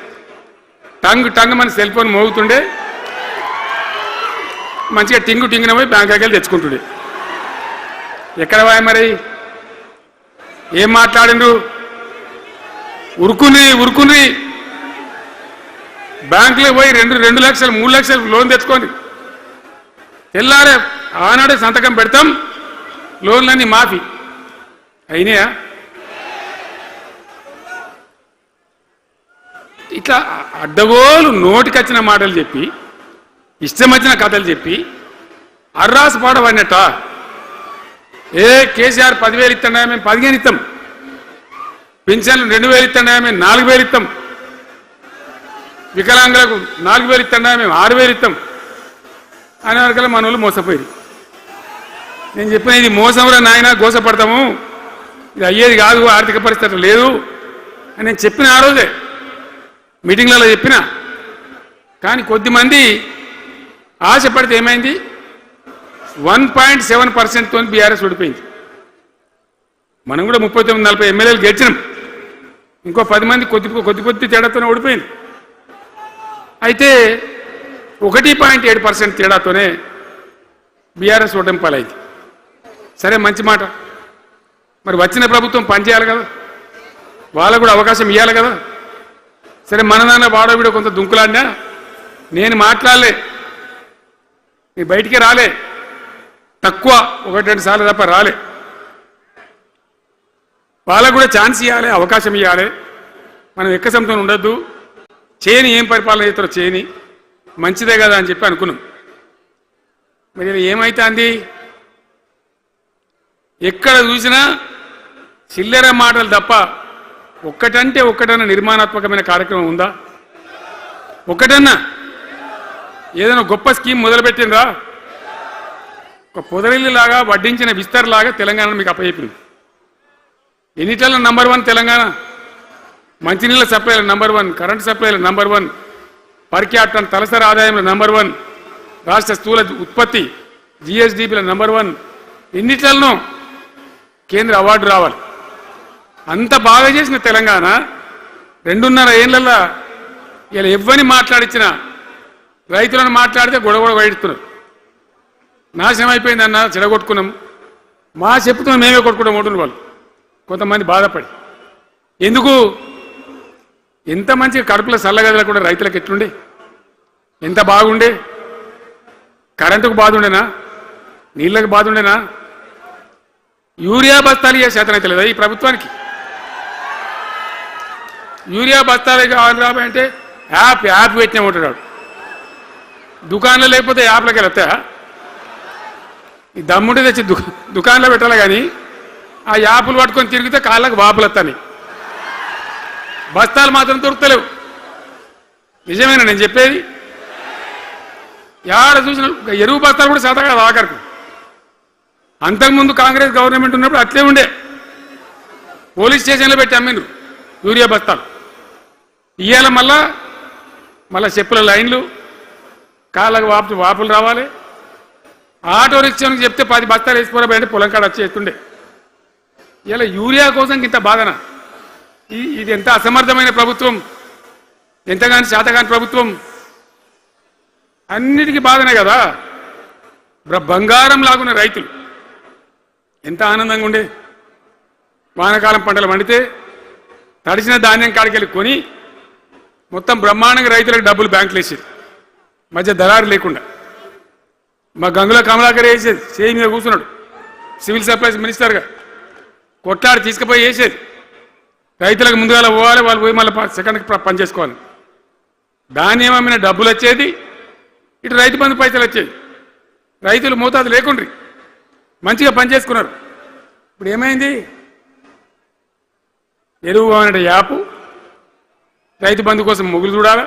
టంగ్ మన సెల్ ఫోన్ మోగుతుండే, మంచిగా టింగున పోయి బ్యాంకాకి వెళ్ళి తెచ్చుకుంటుండే. ఎక్కడ పోయా మరి? ఏం మాట్లాడిండ్రు? ఉరుకుని బ్యాంకులో పోయి 2 లక్షలు 3 లక్షలు లోన్ తెచ్చుకోండి. తెల్లారే ఆనాడే సంతకం పెడతాం, లోన్లన్నీ మాఫీ అయినాయా? ఇట్లా అడ్డగోలు నోటికొచ్చిన మాటలు చెప్పి, ఇష్టం వచ్చిన కథలు చెప్పి అర్రాసు పాడవన్నట్ట. కేసీఆర్ 10,000 ఇస్తాడా, మేము 15 ఇస్తాం. పెన్షన్లు 2,000 ఇస్తాడా, మేము 4,000 ఇస్తాం. వికలాంగులకు 4,000 ఇస్తాడా, మేము 6,000 ఇస్తాం అనే వరకల్లా మన వాళ్ళు మోసపోయి. నేను చెప్పిన ఇది మోసంరా నాయన, గోసపడతాము, ఇది అయ్యేది కాదు, ఆర్థిక పరిస్థితి లేదు అని నేను చెప్పిన ఆ రోజే మీటింగ్లలో చెప్పిన. కానీ కొద్దిమంది ఆశపడితే ఏమైంది, 1.7%తో బీఆర్ఎస్ ఓడిపోయింది. మనం కూడా 39-40 ఎమ్మెల్యేలు గెలిచినాం, ఇంకో 10 మంది కొద్ది తేడాతోనే ఓడిపోయింది. అయితే 1.7% తేడాతోనే బీఆర్ఎస్ ఓటమి పాలైంది. సరే, మంచి మాట. మరి వచ్చిన ప్రభుత్వం పనిచేయాలి కదా, వాళ్ళకు కూడా అవకాశం ఇవ్వాలి కదా. సరే, మన నాన్న వాడో కొంత దుంకులాడినా నేను మాట్లాడలే, నీ బయటికే రాలే, తక్కువ 1-2 సార్లు తప్ప రాలే. వాళ్ళకు కూడా ఛాన్స్ ఇవ్వాలి, అవకాశం ఇవ్వాలి. మనం ఎక్కసంతో ఉండొద్దు, చేయని ఏం పరిపాలన చేస్తారో చేయని, మంచిదే కదా అని చెప్పి అనుకున్నాం. మరి ఏమైతుంది, ఎక్కడ చూసినా చిల్లర మాటలు తప్ప ఒక్కటంటే ఒక్కటన్నా నిర్మాణాత్మకమైన కార్యక్రమం ఉందా? ఒక్కటన్నా ఏదైనా గొప్ప స్కీమ్ మొదలుపెట్టిందా? ఒక పొదరిల్లులాగా వడ్డించిన విస్తరలాగా తెలంగాణ మీకు అప్పచెప్పింది. ఎన్నిటల్లో నంబర్ 1 తెలంగాణ, మంచినీళ్ళ సప్లైల నంబర్ 1, కరెంటు సప్లైల నంబర్ 1, పర్ క్యాపిటల్ తలసరి ఆదాయంలో నంబర్ 1, రాష్ట్ర స్థూల ఉత్పత్తి జిఎస్డిపిల నంబర్ 1. ఎన్నిట్లలో కేంద్ర అవార్డు రావాలి. అంత బాగా చేసిన తెలంగాణ 2.5 ఏళ్లలో ఇలా ఎవ్వని మాట్లాడించిన రైతులను మాట్లాడితే గొడవ వైడుతున్నారు. నాశనం అయిపోయిందన్న, చెడగొట్టుకున్నాం, మా చెప్పుతో మేమే కొట్టుకుంటాం ఓటున్న వాళ్ళు కొంతమంది బాధపడి. ఎందుకు? ఎంత మంచిగా కడుపుల చల్లగదల కూడా రైతులకు ఎట్లుండే, ఎంత బాగుండే. కరెంటుకు బాధ ఉండేనా, నీళ్ళకు బాధ ఉండేనా? యూరియా బస్తాలు ఇయ్యే శాతం అయితే లేదా ఈ ప్రభుత్వానికి? యూరియా బస్తాలు కావాలి రాబోయంటే యాప్ పెట్టినా ఉంటాడు. దుకాణంలో లేకపోతే యాప్లకి వెళ్తాయా? ఈ దమ్ముంటే తెచ్చి దుకాణంలో పెట్టాలి, కానీ ఆ యాప్లు పట్టుకొని తిరిగితే కాళ్ళకు వాపులు వస్తాయి, బస్తాలు మాత్రం దొరుకుతలేవు. నిజమేనా నేను చెప్పేది? యాడ చూసిన ఎరువు బస్తాలు కూడా శాతం కాదు ఆఖరికి. అంతకుముందు కాంగ్రెస్ గవర్నమెంట్ ఉన్నప్పుడు అట్లే ఉండే, పోలీస్ స్టేషన్లో పెట్టి అమ్మిండ్రు యూరియా బస్తాలు. ఇవాళ మళ్ళా చెప్పుల లైన్లు, కాళ్ళకు వాపులు రావాలి. ఆటో రిక్షానికి చెప్తే 10 బస్తాలు వేసిపోరాబోయంటే పొలం కాడ వచ్చి వేస్తుండే. ఇలా యూరియా కోసం ఇంత బాధన? ఇది ఎంత అసమర్థమైన ప్రభుత్వం, ఎంతగాని శాతగాని ప్రభుత్వం. అన్నిటికీ బాధనే కదా. బంగారం లాగున్న రైతులు ఎంత ఆనందంగా ఉండే. వానాకాలం పంటలు పండితే తడిసిన ధాన్యం కాడికెళ్ళి కొని మొత్తం బ్రహ్మాండంగా రైతులకు డబ్బులు బ్యాంకులు వేసేది, మధ్య దళారు లేకుండా. మా గంగుల కమలాకర్ వేసేది, చేయి మీద కూర్చున్నాడు సివిల్ సప్లైస్ మినిస్టర్గా, కొట్లాడి తీసుకుపోయి వేసేది. రైతులకు ముందుగా పోవాలి, వాళ్ళు పోయి మళ్ళీ సెకండ్కి పని చేసుకోవాలి. ధాన్యం అమ్మిన డబ్బులు వచ్చేది, ఇటు రైతు బంధు పైసలు వచ్చేది. రైతులు మోతాదు లేకుండ్రి, మంచిగా పనిచేసుకున్నారు. ఇప్పుడు ఏమైంది? ఎరువు అనే యాపు, రైతు బంధు కోసం మొగులు చూడాలా,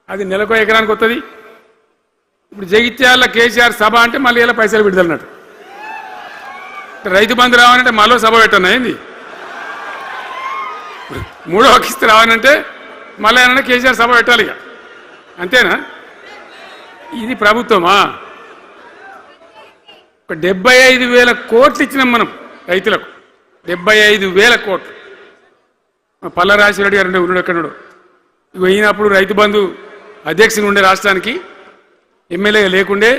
అది నెలకో ఎకరానికి వస్తుంది. ఇప్పుడు జగిత్యాల కేసీఆర్ సభ అంటే మళ్ళీ ఇలా పైసలు విడుదలన్నట్టు. రైతు బంధు రావాలంటే మళ్ళీ సభ పెట్టను అయింది. 3వ కిస్తీ రావాలంటే మళ్ళీ ఏమన్నా కేసీఆర్ సభ పెట్టాలి ఇక, అంతేనా? ఇది ప్రభుత్వమా? ఒక 75,000 కోట్లు ఇచ్చినాం మనం రైతులకు, 75,000 కోట్లు. పల్ల రాజశేఖర గారు ఉన్నాడు ఎక్కడో, ఇవి అయినప్పుడు రైతు బంధు అధ్యక్షుడు ఉండే రాష్ట్రానికి, ఎమ్మెల్యే లేకుండే,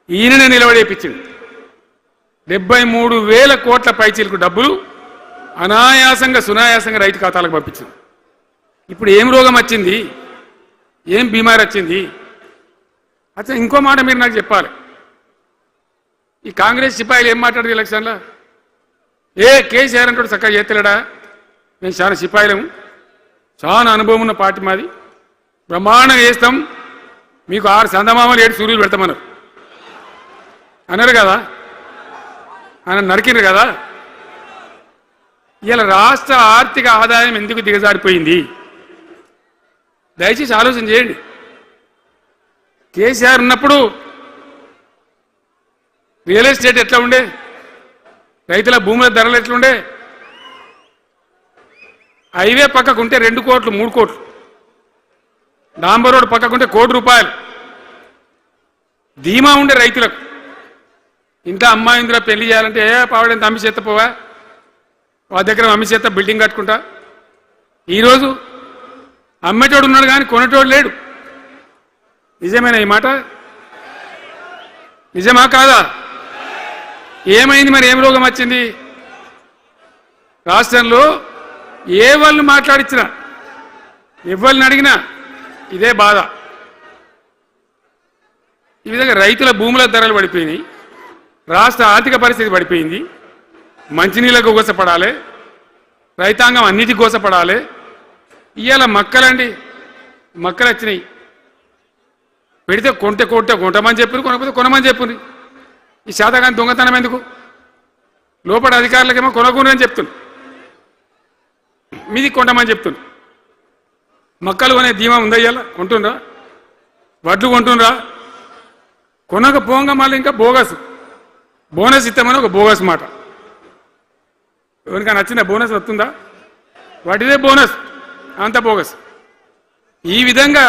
ఈయననే నిలబడేపించింది. 73,000 కోట్ల పైచీలకు డబ్బులు అనాయాసంగా సునాయాసంగా రైతు ఖాతాలకు పంపించింది. ఇప్పుడు ఏం రోగం వచ్చింది, ఏం బీమారి వచ్చింది? అచ్చా, ఇంకో మాట మీరు నాకు చెప్పాలి. ఈ కాంగ్రెస్ సిపాయిలు ఏం మాట్లాడదు ఎలక్షన్లో? కేసీఆర్ అంటాడు చక్కగా చేస్తలేడా? మేము చాలా సిపాయిలము, చాలా అనుభవం ఉన్న పార్టీ మాది, బ్రహ్మాండంగా చేస్తాం, మీకు 6 సందమామలు 7 సూర్యులు పెడతామన్నారు అన్నారు కదా, ఆయన నరికినారు కదా. ఇలా రాష్ట్ర ఆర్థిక ఆదాయం ఎందుకు దిగజారిపోయింది? దయచేసి ఆలోచన చేయండి. కేసీఆర్ ఉన్నప్పుడు రియల్ ఎస్టేట్ ఎట్లా ఉండే, రైతుల భూముల ధరలు ఎట్లుండే, హైవే పక్కకుంటే 2 కోట్లు 3 కోట్లు, డాంబర్ రోడ్ పక్కకుంటే ₹1 కోటి ధీమా ఉండే రైతులకు. ఇంట్లో అమ్మాయి ఇందులో పెళ్లి చేయాలంటే పావడంత అమ్మి చేత పోవా, వాళ్ళ దగ్గర అమ్మి చేత బిల్డింగ్ కట్టుకుంటా. ఈరోజు అమ్మేటోడు ఉన్నాడు కానీ కొనేటోడు లేడు. నిజమేనా ఈ మాట? నిజమా కాదా? ఏమైంది మరి? ఏం రోగం వచ్చింది? రాష్ట్రంలో ఏ వాళ్ళని మాట్లాడించినా, ఎవరిని అడిగినా ఇదే బాధ. ఈ విధంగా రైతుల భూముల ధరలు పడిపోయినాయి, రాష్ట్ర ఆర్థిక పరిస్థితి పడిపోయింది, మంచినీళ్ళకు గోసపడాలి, రైతాంగం అన్నిటికీ గోసపడాలి. ఇవాళ మక్కలండి, మక్కలు వచ్చినాయి, పెడితే కొంటమని చెప్పి, కొనకపోతే కొనమని చెప్పుని. ఈ శాతగాని దొంగతనం ఎందుకు? లోపల అధికారులకేమో కొనకూడదని చెప్తుంది, మీది కొంటమని చెప్తుంది. మక్కలు కొనే ధీమా ఉందా? ఇవాళ కొంటుండ్రా? వడ్లు కొంటుండ్రా? కొనకపోగా మళ్ళీ ఇంకా బోనస్ ఇస్తామని ఒక బోగస్ మాట. ఎవరికైనా నచ్చిందా? బోనస్ వస్తుందా? వాటిదే బోనస్, అంత బోగస్. ఈ విధంగా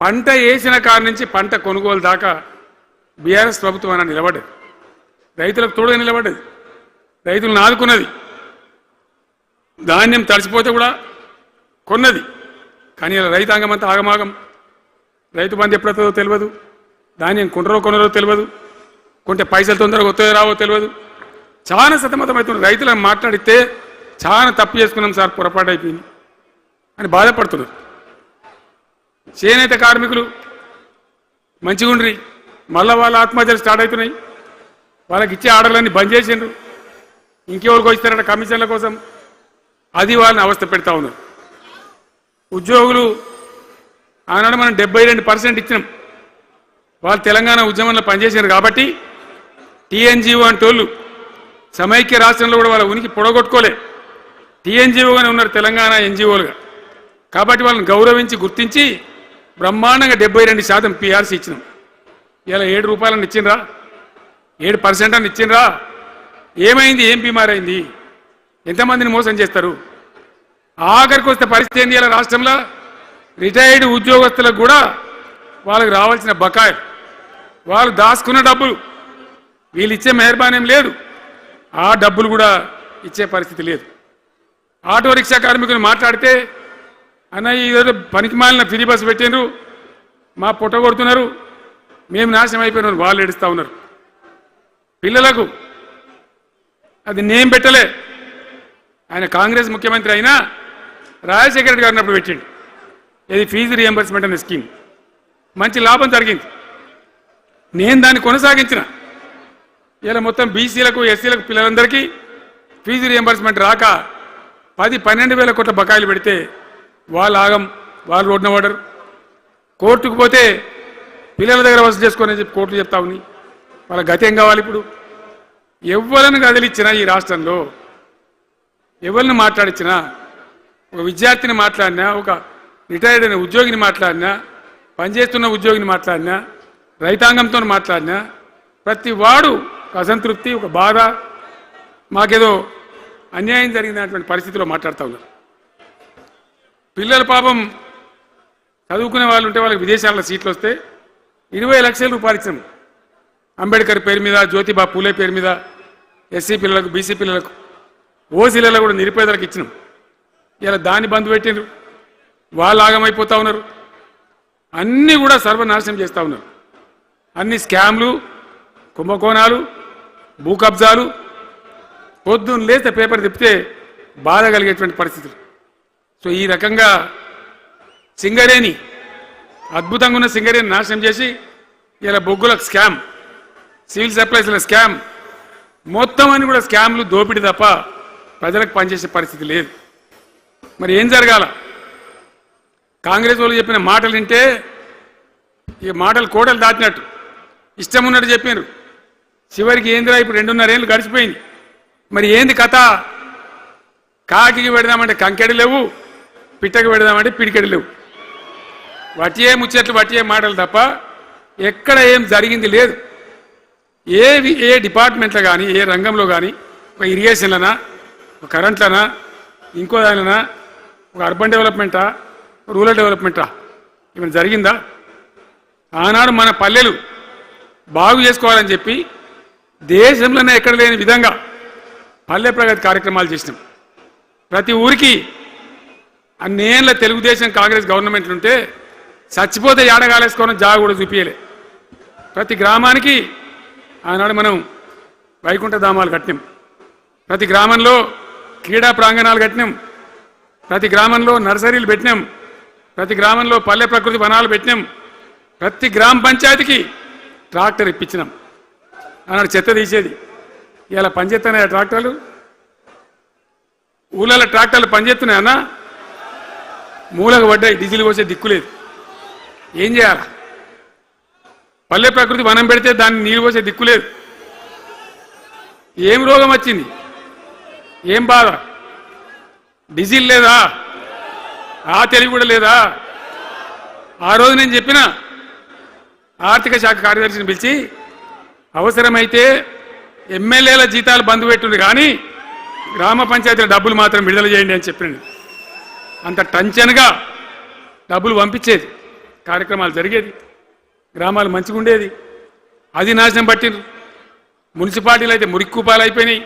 పంట వేసిన కాడి నుంచి పంట కొనుగోలు దాకా బీఆర్ఎస్ ప్రభుత్వం అన్న నిలబడ్డది, రైతులకు తోడుగా నిలబడ్డది, రైతులను ఆదుకున్నది. ధాన్యం తడిసిపోతే కూడా కొన్నది. కానీ ఇలా రైతాంగం అంతా ఆగమాగం. రైతు బంధు ఎప్పుడవుతుందో తెలియదు, ధాన్యం కొనరో తెలియదు, కొంటే పైసలు తొందరగా వస్తాయో రావో తెలియదు. చాలా సతమతమవుతుంది. రైతులను మాట్లాడితే చాలా తప్పు చేసుకున్నాం సార్, పొరపాటు అయిపోయింది అని బాధపడుతున్నారు. చేనేత కార్మికులు మంచిగా ఉండ్రి, మళ్ళీ వాళ్ళ ఆత్మహత్యలు స్టార్ట్ అవుతున్నాయి. వాళ్ళకి ఇచ్చే ఆర్డర్లన్నీ బంద్ చేసిండ్రు, ఇంకెవరికి ఇస్తారట కమిషన్ల కోసం, అది వాళ్ళని అవస్థ పెడతా ఉన్నారు. ఉద్యోగులు ఆనాడు మనం 72% ఇచ్చినాం, వాళ్ళు తెలంగాణ ఉద్యమంలో పనిచేశారు కాబట్టి టీఎన్జీఓ అంటోళ్ళు సమైక్య రాష్ట్రంలో కూడా వాళ్ళ ఉనికి పొడగొట్టుకోలే, టీఎన్జీఓగానే ఉన్నారు తెలంగాణ ఎన్జీఓలుగా. కాబట్టి వాళ్ళని గౌరవించి గుర్తించి బ్రహ్మాండంగా 72% పీఆర్సీ ఇచ్చినాం. ఇలా ₹7 ఇచ్చిండ్రా, 7% అని ఇచ్చిండ్రా? ఏమైంది? ఏం బీమారైంది? ఎంతమందిని మోసం చేస్తారు? ఆఖరికి వస్తే పరిస్థితి ఏంది? ఇలా రాష్ట్రంలో రిటైర్డ్ ఉద్యోగస్తులకు కూడా వాళ్ళకి రావాల్సిన బకాయిలు, వాళ్ళు దాచుకున్న డబ్బులు వీళ్ళు ఇచ్చే మెహర్బానేం లేదు, ఆ డబ్బులు కూడా ఇచ్చే పరిస్థితి లేదు. ఆటో రిక్షా కార్మికులు మాట్లాడితే అన్నయ్య ఈరోజు పనికి మాలిన ఫ్రీ బస్సు పెట్టిండ్రు, మా పుట్ట కొడుతున్నారు, మేము నాశనం అయిపోయినారు, వాళ్ళు ఏడుస్తూ ఉన్నారు. పిల్లలకు అది నేమ్ పెట్టలే. ఆయన కాంగ్రెస్ ముఖ్యమంత్రి అయినా రాజశేఖర రెడ్డి గారు ఉన్నప్పుడు పెట్టిండు, ఇది ఫీజు రియంబర్స్మెంట్ అనే స్కీమ్. మంచి లాభం జరిగింది, నేను దాన్ని కొనసాగించిన. ఇలా మొత్తం బీసీలకు ఎస్సీలకు పిల్లలందరికీ ఫీజు రియంబర్స్మెంట్ రాక 10-12 వేల కోట్ల బకాయిలు పెడితే వాళ్ళు ఆగం, వాళ్ళు రోడ్డున పడరు. కోర్టుకు పోతే పిల్లల దగ్గర వసూలు చేసుకోని చెప్పి కోర్టులు చెప్తా ఉన్నాయి. వాళ్ళ గతి ఏం కావాలి? ఇప్పుడు ఎవరిని కదిలిచ్చినా ఈ రాష్ట్రంలో, ఎవరిని మాట్లాడించినా, ఒక విద్యార్థిని మాట్లాడినా, ఒక రిటైర్డ్ అయిన ఉద్యోగిని మాట్లాడినా, పనిచేస్తున్న ఉద్యోగిని మాట్లాడినా, రైతాంగంతో మాట్లాడినా, ప్రతి వాడు ఒక అసంతృప్తి, ఒక బాధ, మాకేదో అన్యాయం జరిగినటువంటి పరిస్థితిలో మాట్లాడుతూ ఉన్నారు. పిల్లల పాపం చదువుకునే వాళ్ళు ఉంటే వాళ్ళకి విదేశాల్లో సీట్లు వస్తే 20 లక్షల రూపాయలు ఇచ్చాం. అంబేద్కర్ పేరు మీద, జ్యోతిబా పూలే పేరు మీద ఎస్సీ పిల్లలకు, బీసీ పిల్లలకు, ఓసీలలో కూడా నిరుపేదలకు ఇచ్చినాం. ఇలా దాన్ని బంద్ పెట్టిండ్రు, వాళ్ళు ఆగమైపోతూ ఉన్నారు. అన్నీ కూడా సర్వనాశనం చేస్తూ ఉన్నారు. అన్ని స్కామ్లు, కుంభకోణాలు, భూ కబ్జాలు, పొద్దున్న లేస్తే పేపర్ తిప్పితే బాధ కలిగేటువంటి పరిస్థితులు. సో ఈ రకంగా సింగరేణి అద్భుతంగా ఉన్న సింగరేణి నాశనం చేసి ఇలా బొగ్గులకు స్కామ్, సివిల్ సప్లైస్ల స్కామ్, మొత్తం అని కూడా స్కామ్లు, దోపిడీ తప్ప ప్రజలకు పనిచేసే పరిస్థితి లేదు. మరి ఏం జరగాల? కాంగ్రెస్ వాళ్ళు చెప్పిన మాటలు వింటే ఈ మాటలు కోటలు దాటినట్టు ఇష్టం ఉన్నట్టు చెప్పారు. చివరికి ఏందిరా ఇప్పుడు 2.5 ఏళ్ళు గడిచిపోయింది. మరి ఏంది కథ? కాకి పెడదామంటే కంకెడి లేవు, పిట్టకి పెడదామంటే పిడికెడి లేవు. వటియే ముచ్చట్లు, వటియే మాటలు తప్ప ఎక్కడ ఏం జరిగింది లేదు. ఏ డిపార్ట్మెంట్లో కానీ, ఏ రంగంలో కానీ, ఒక ఇరిగేషన్లనా, ఒక కరెంట్లనా, ఇంకో దానిలనా, ఒక అర్బన్ డెవలప్మెంటా, రూరల్ డెవలప్మెంటా ఏమైనా జరిగిందా? ఆనాడు మన పల్లెలు బాగు చేసుకోవాలని చెప్పి దేశంలోనే ఎక్కడ లేని విధంగా పల్లె ప్రగతి కార్యక్రమాలు చేసినాం. ప్రతి ఊరికి అన్నేళ్ళ తెలుగుదేశం కాంగ్రెస్ గవర్నమెంట్లు ఉంటే చచ్చిపోతే ఏడగాలేసుకోవడం జాగా కూడా చూపించలే. ప్రతి గ్రామానికి ఆనాడు మనం వైకుంఠ ధామాలు కట్టినాం, ప్రతి గ్రామంలో క్రీడా ప్రాంగణాలు కట్టినాం, ప్రతి గ్రామంలో నర్సరీలు పెట్టినాం, ప్రతి గ్రామంలో పల్లె ప్రకృతి వనాలు పెట్టినాం, ప్రతి గ్రామ పంచాయతీకి ట్రాక్టర్ ఇప్పించినాం. ఆనాడు చెత్త తీసేది, ఇలా పనిచేస్తున్నాయి ట్రాక్టర్లు. ఊళ్ళలో ట్రాక్టర్లు పనిచేస్తున్నాయి అన్న, మూలకు పడ్డాయి, డీజిల్ పోసే దిక్కులేదు. ఏం చేయాలి? పల్లె ప్రకృతి వనం పెడితే దాన్ని నీళ్ళు పోసే దిక్కులేదు. ఏం రోగం వచ్చింది? ఏం బాధ? డీజిల్ లేదా? ఆ తెలివి కూడా లేదా? ఆ రోజు నేను చెప్పిన ఆర్థిక శాఖ కార్యదర్శిని పిలిచి అవసరమైతే ఎమ్మెల్యేల జీతాలు బంద్ పెట్టుంది కానీ గ్రామ పంచాయతీల డబ్బులు మాత్రం విడుదల చేయండి అని చెప్పండి. అంత టెన్షన్గా డబ్బులు పంపించేది, కార్యక్రమాలు జరిగేది, గ్రామాలు మంచిగా ఉండేది. అది నాశనం పట్టిండ్రు. మున్సిపాలిటీలు అయితే మురిక్కుపాలు అయిపోయినాయి.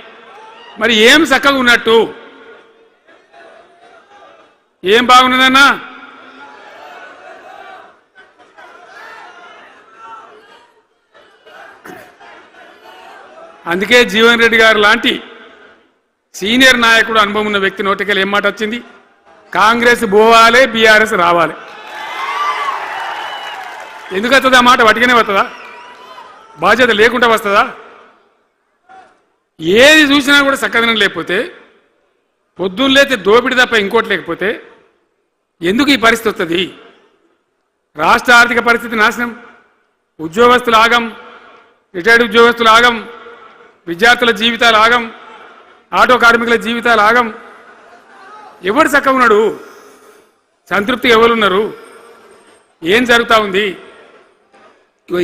మరి ఏం చక్కగా ఉన్నట్టు? ఏం బాగున్నదన్నా? అందుకే జీవన్ రెడ్డి గారు లాంటి సీనియర్ నాయకుడు, అనుభవం ఉన్న వ్యక్తి నోటికెళ్ళి ఏం మాట వచ్చింది? కాంగ్రెస్ పోవాలి, బీఆర్ఎస్ రావాలి. ఎందుకు వస్తుంది ఆ మాట? వటిగానే వస్తుందా? బాధ్యత లేకుండా వస్తుందా? ఏది చూసినా కూడా చక్కదనం లేకపోతే, పొద్దున్న లేతే దోపిడి తప్ప ఇంకోటి లేకపోతే ఎందుకు ఈ పరిస్థితి వస్తుంది? రాష్ట్ర ఆర్థిక పరిస్థితి నాశనం, ఉద్యోగస్తులు ఆగం, రిటైర్డ్ ఉద్యోగస్తులు ఆగం, విద్యార్థుల జీవితాలు ఆగం, ఆటో కార్మికుల జీవితాలు ఆగం. ఎవరు చక్కగా ఉన్నాడు? సంతృప్తి ఎవరున్నారు? ఏం జరుగుతూ ఉంది?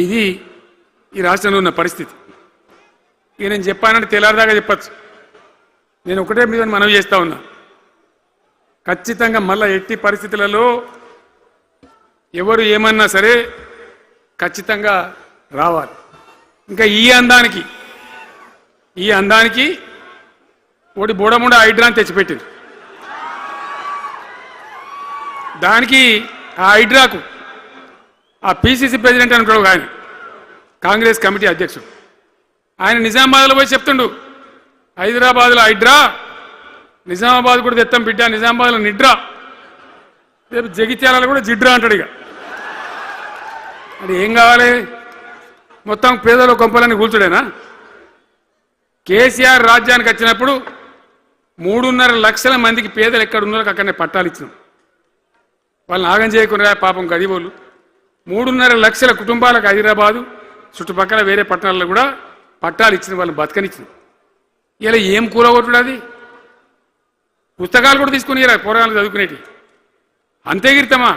ఇది ఈ రాష్ట్రంలో ఉన్న పరిస్థితి. ఇక నేను చెప్పానంటే తెల్లారిదాకా చెప్పచ్చు. నేను ఒకటే మీద మనవి చేస్తా ఉన్నా, ఖచ్చితంగా మళ్ళా ఎట్టి పరిస్థితులలో ఎవరు ఏమన్నా సరే ఖచ్చితంగా రావాలి. ఇంకా ఈ అందానికి ఒకటి బోడముండ హైడ్రాని తెచ్చిపెట్టింది. దానికి ఆ హైడ్రాకు ఆ పిసిసి ప్రెసిడెంట్ అనుకోడు ఆయన, కాంగ్రెస్ కమిటీ అధ్యక్షుడు, ఆయన నిజామాబాద్లో పోయి చెప్తుండు, హైదరాబాద్లో హైడ్రా, నిజామాబాద్ కూడా తెత్తాం బిడ్డ, నిజామాబాద్లో నిడ్రా, రేపు జగిత్యాలలో కూడా జిడ్రా అంటాడు. ఇక అది ఏం కావాలి? మొత్తం పేదల కొంపలని కూల్చుడేనా? కేసీఆర్ రాజ్యానికి వచ్చినప్పుడు 3.5 లక్షల మందికి పేదలు ఎక్కడ ఉన్నారో అక్కడనే పట్టాలు ఇచ్చినాం. వాళ్ళని ఆగం చేయకుండా పాపం గరీబోళ్ళు 3.5 లక్షల కుటుంబాలకు హైదరాబాదు చుట్టుపక్కల వేరే పట్టణాల్లో కూడా పట్టాలు ఇచ్చిన, వాళ్ళని బతకనిచ్చినాం. ఇలా ఏం కూలగొట్టుడు? అది పుస్తకాలు కూడా తీసుకుని పోరాలు చదువుకునేటి అంతే గిరితమా?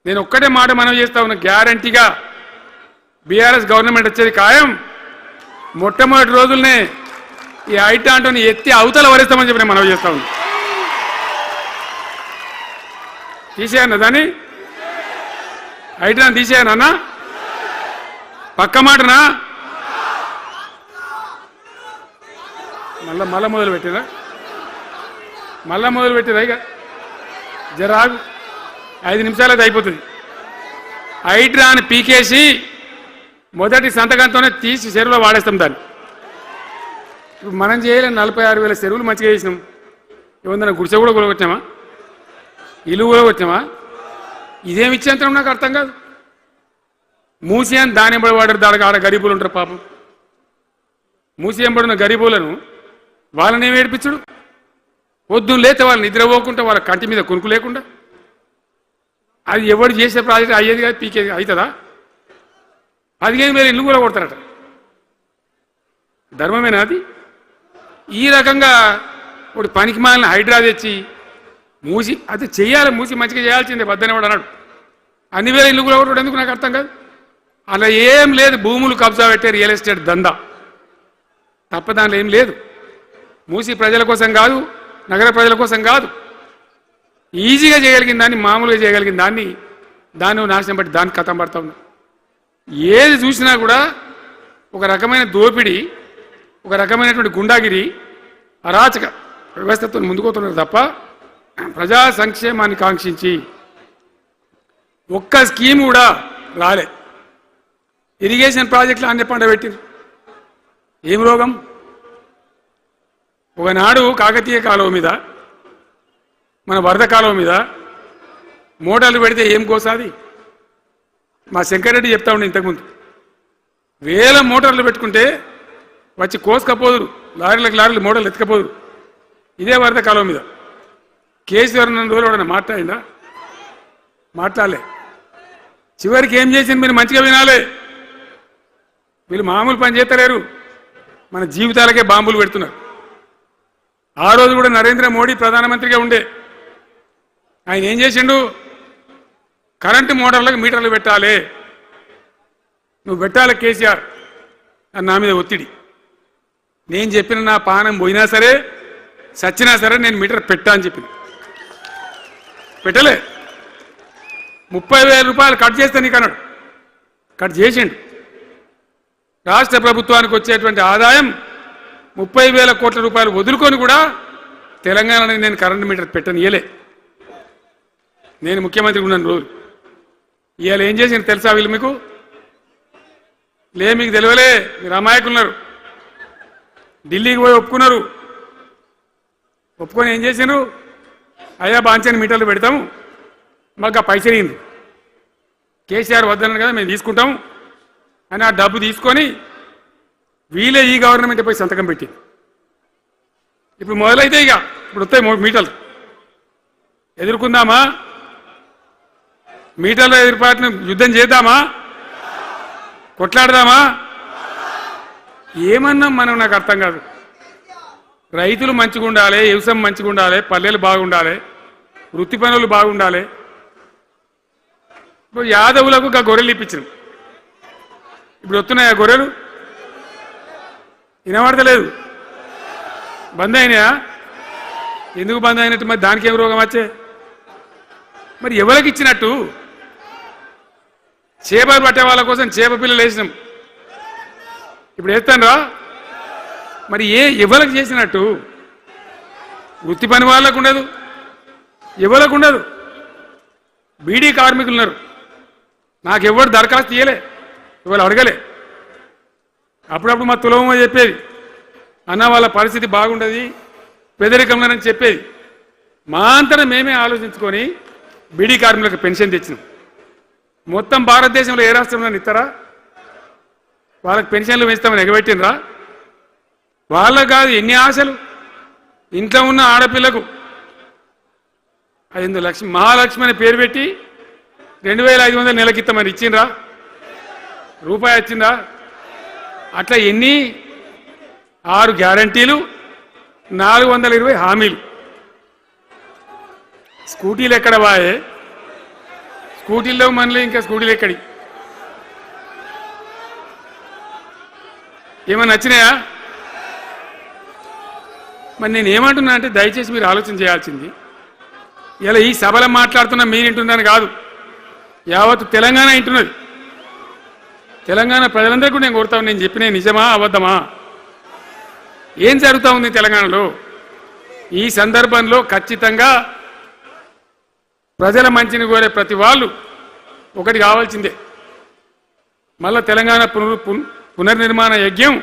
నేను ఒక్కటే మాట మనం చేస్తా ఉన్నా, గ్యారంటీగా బీఆర్ఎస్ గవర్నమెంట్ వచ్చేది ఖాయం. మొట్టమొదటి రోజులనే ఈ ఐటాంటోని ఎత్తి అవతల వరేస్తామని చెప్పి నేను మనం చేస్తా ఉన్నా. తీసేయన్న దాన్ని, ఐటాన్ని తీసేయనన్నా? పక్క మాటనా? మళ్ళా మొదలు పెట్టిరా? ఇక జరాగు, 5 నిమిషాలు అయితే అయిపోతుంది. హైడ్రాని పీకేసి మొదటి సంతకంతోనే తీసి చెరువులో వాడేస్తాం దాన్ని. ఇప్పుడు మనం చేయలేని 46,000 చెరువులు మంచిగా చేసినాం. ఏమన్నా గుడిసె కూడా కొలగొట్టినామా? ఇల్లు కూడా కొట్టినామా? ఇదేమి ఇచ్చేంతరం నాకు అర్థం కాదు. మూసి అని దాని ఎంబడి వాడారు, దానికి ఆడ గరీబులు ఉంటారు పాపం. మూసి ఎంబడిన గరీబులను వాళ్ళని ఏమి ఏడిపించడు? పొద్దున్న లేతే వాళ్ళు నిద్రపోకుండా వాళ్ళ కంటి మీద కొనుక్కు లేకుండా అది ఎవడు చేసే ప్రాజెక్ట్ అయ్యేది కాదు, పీకేది అవుతుందా? 15,000 ఇల్లు కూడా కొడతారట. ధర్మమేనా అది? ఈ రకంగా ఒకటి పనికి మాలిన హైడ్రా తెచ్చి మూసి అది చెయ్యాలి, మూసి మంచిగా చేయాల్సిందే వద్దనే వాడు అన్నాడు. అన్ని వేల ఇల్లు కూడా కొట్టడం ఎందుకు నాకు అర్థం కాదు. అలా ఏం లేదు, భూములు కబ్జా పెట్టే రియల్ ఎస్టేట్ దందా తప్ప దానిలో ఏం లేదు. మూసి ప్రజల కోసం కాదు, నగర ప్రజల కోసం కాదు, ఈజీగా చేయగలిగిన దాన్ని, మామూలుగా చేయగలిగిన దాన్ని నాశనం బట్టి దానికి కథం పడతా ఉన్నా. ఏది చూసినా కూడా ఒక రకమైన దోపిడీ, ఒక రకమైనటువంటి గుండాగిరి, అరాచక వ్యవస్థతో ముందుకోతున్నారు తప్ప ప్రజా సంక్షేమాన్ని కాంక్షించి ఒక్క స్కీమ్ కూడా రాలే. ఇరిగేషన్ ప్రాజెక్టులు అన్ని పంట పెట్టింది. ఏం రోగం? ఒకనాడు కాకతీయ కాలువ మీద, మన వరద కాలువ మీద మోటార్లు పెడితే ఏం కోసాది? మా శంకరెడ్డి చెప్తా ఉండే ఇంతకుముందు, 1000 మోటార్లు పెట్టుకుంటే వచ్చి కోసుకపోదురు, లారీలు మోటార్లు ఎత్తుకపోదురు. ఇదే వరద కాలువ మీద కేసీఆర్ రోజులు వాడన్నా మాట్లాడిందా? మాట్లాడలే. చివరికి ఏం చేసింది మీరు మంచిగా వినాలి. వీళ్ళు మామూలు పని చేస్తలేరు, మన జీవితాలకే బాంబులు పెడుతున్నారు. ఆ రోజు కూడా నరేంద్ర మోడీ ప్రధానమంత్రిగా ఉండే ఆయన ఏం చేసిండు? కరెంటు మోటార్లకు మీటర్లు పెట్టాలి, నువ్వు పెట్టాలి కేసీఆర్ అని నా మీద ఒత్తిడి. నేను చెప్పిన నా పానం పోయినా సరే సచ్చినా సరే నేను మీటర్ పెట్టా అని చెప్పిన. పెట్టలే. 30,000 రూపాయలు కట్ చేస్తే నీకు అన్నాడు, కట్ చేసిండు. రాష్ట్ర ప్రభుత్వానికి వచ్చేటువంటి ఆదాయం 30,000 కోట్ల రూపాయలు వదులుకొని కూడా తెలంగాణలో నేను కరెంటు మీటర్ పెట్టనియలే. నేను ముఖ్యమంత్రి ఉన్నాను రోజు. ఇవాళ ఏం చేసింది తెలుసా వీళ్ళు మీకు? మీకు తెలియలే, మీరు అమాయకులున్నారు. ఢిల్లీకి పోయి ఒప్పుకున్నారు. ఒప్పుకొని ఏం చేసిండ్రు? అయ్యా బాంచని మీటర్లు పెడతాము, మాకు ఆ పైసలు ఇయ్యండి, కేసీఆర్ వద్దన్నారు కదా మేము తీసుకుంటాము అని ఆ డబ్బు తీసుకొని వీళ్ళే ఈ గవర్నమెంట్ పోయి సంతకం పెట్టింది. ఇప్పుడు మొదలైతే ఇప్పుడు వస్తాయి మీటర్లు. ఎదుర్కొందామా? మీటర్ల ఎదురుపాటును యుద్ధం చేద్దామా? కొట్లాడదామా? ఏమన్నాం మనం? నాకు అర్థం కాదు. రైతులు మంచిగా ఉండాలి, వ్యవసాయం మంచిగా ఉండాలి, పల్లెలు బాగుండాలి, వృత్తి పనులు బాగుండాలి. ఇప్పుడు యాదవులకు గొర్రెలు ఇప్పించినాం. ఇప్పుడు వస్తున్నాయా గొర్రెలు? వినబడతలేదు. బంద్ అయినాయా? ఎందుకు బంద్ అయినట్టు? మరి దానికి ఏం రోగం వచ్చే? మరి ఎవరికి ఇచ్చినట్టు? చేపలు పట్టే వాళ్ళ కోసం చేప పిల్లలు వేసినాం, ఇప్పుడు వేస్తానరా? మరి ఎవరికి చేసినట్టు? వృత్తి పని వాళ్ళకు ఉండదు, ఎవరికి ఉండదు. బీడీ కార్మికులు ఉన్నారు, నాకెవ్వరు దరఖాస్తు ఇయ్యలే, ఇవాళ అడగలే. అప్పుడప్పుడు మా తులవమ్మ చెప్పేది, అన్న వాళ్ళ పరిస్థితి బాగుండదు పేదరికంలోనని చెప్పేది. మా అంతటా మేమే ఆలోచించుకొని బీడీ కార్మికులకు పెన్షన్ తెచ్చినాం. మొత్తం భారతదేశంలో ఏ రాష్ట్రంలో ఇస్తారా? వాళ్ళకి పెన్షన్లు పెంచుతామని ఎగబెట్టినరా? వాళ్ళకు కాదు, ఎన్ని ఆశలు ఇంట్లో ఉన్న ఆడపిల్లకు 5 లక్షలు మహాలక్ష్మి అని పేరు పెట్టి 2,500 నెలకిస్తామని ఇచ్చిండ్రా? రూపాయి వచ్చిందా? అట్లా ఎన్ని? 6 గ్యారంటీలు, 420 హామీలు. స్కూటీలు ఎక్కడ వాయే? స్కూటీల్లో మనలో ఇంకా స్కూటీలు ఎక్కడి? ఏమన్నా నచ్చినాయా? మరి నేను ఏమంటున్నా అంటే దయచేసి మీరు ఆలోచన చేయాల్సింది, ఇలా ఈ సభలో మాట్లాడుతున్నా మీరు వింటున్నాను కాదు, యావత్ తెలంగాణ వింటున్నది. తెలంగాణ ప్రజలందరికీ నేను కోరుతాను, నేను చెప్పిన నిజమా అబద్ధమా? ఏం జరుగుతూ ఉంది తెలంగాణలో? ఈ సందర్భంలో ఖచ్చితంగా ప్రజల మంచిని కోరే ప్రతి వాళ్ళు ఒకటి కావాల్సిందే, మళ్ళా తెలంగాణ పునర్నిర్మాణ యజ్ఞం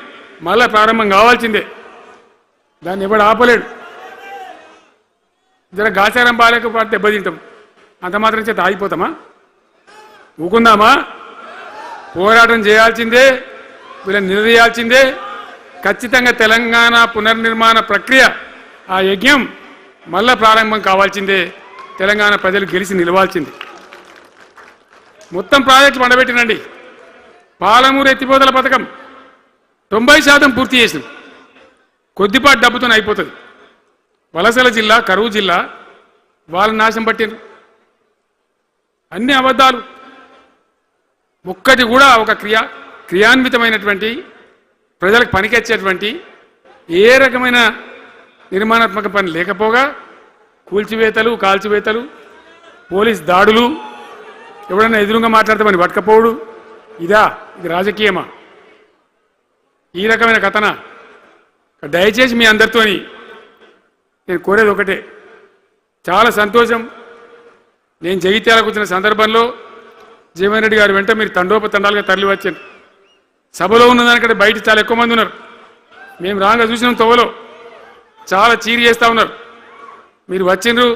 మళ్ళా ప్రారంభం కావాల్సిందే. దాన్ని ఎవడు ఆపలేడు. జర గాచారం బాలేకపోతే దెబ్బతింటాం, అంత మాత్రం చేత ఆగిపోతామా? ఊకుందామా? పోరాటం చేయాల్సిందే, వీళ్ళని నిలదీయాల్సిందే. ఖచ్చితంగా తెలంగాణ పునర్నిర్మాణ ప్రక్రియ, ఆ యజ్ఞం మళ్ళా ప్రారంభం కావాల్సిందే. తెలంగాణ ప్రజలు గెలిచి నిలవాల్సింది. మొత్తం ప్రాజెక్టు పండబెట్టినండి. పాలమూరు ఎత్తిపోతల పథకం 90% పూర్తి చేసింది. కొద్దిపాటి డబ్బుతో అయిపోతుంది. వలసల జిల్లా, కరువు జిల్లా, వాళ్ళ నాశనం పట్టింది. అన్ని అబద్ధాలు. ఒక్కటి కూడా ఒక క్రియాన్వితమైనటువంటి ప్రజలకు పనికొచ్చేటువంటి ఏ రకమైన నిర్మాణాత్మక పని లేకపోగా కూల్చివేతలు, కాల్చివేతలు, పోలీస్ దాడులు, ఎవడన్నా ఎదురుగా మాట్లాడితే మన పట్టుకపోవడు. ఇది రాజకీయమా? ఈ రకమైన కథన. దయచేసి మీ అందరితోని నేను కోరేది ఒకటే. చాలా సంతోషం, నేను జగిత్యాలకు వచ్చిన సందర్భంలో జీవన్ రెడ్డి గారు వెంట మీరు తండోపతండాలుగా తరలి వచ్చారు. సభలో ఉన్నదానికంటే బయట చాలా ఎక్కువ మంది ఉన్నారు. మేము రాగా చూసినాం, తొవ్వలో చాలా చీరి చేస్తూ ఉన్నారు. మీరు వచ్చిండ్రు.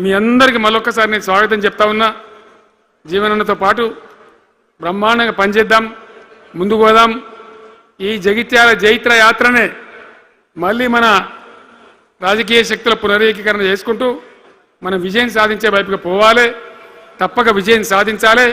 మీ అందరికీ మళ్ళొక్కసారి నేను స్వాగతం చెప్తా ఉన్నా. జీవనన్నతో పాటు బ్రహ్మాండంగా పనిచేద్దాం, ముందుకు పోదాం. ఈ జగిత్యాల జైత్ర యాత్రనే మళ్ళీ మన రాజకీయ శక్తుల పునరేకీకరణ చేసుకుంటూ మనం విజయం సాధించే వైపుగా పోవాలి. తప్పక విజయం సాధించాలి.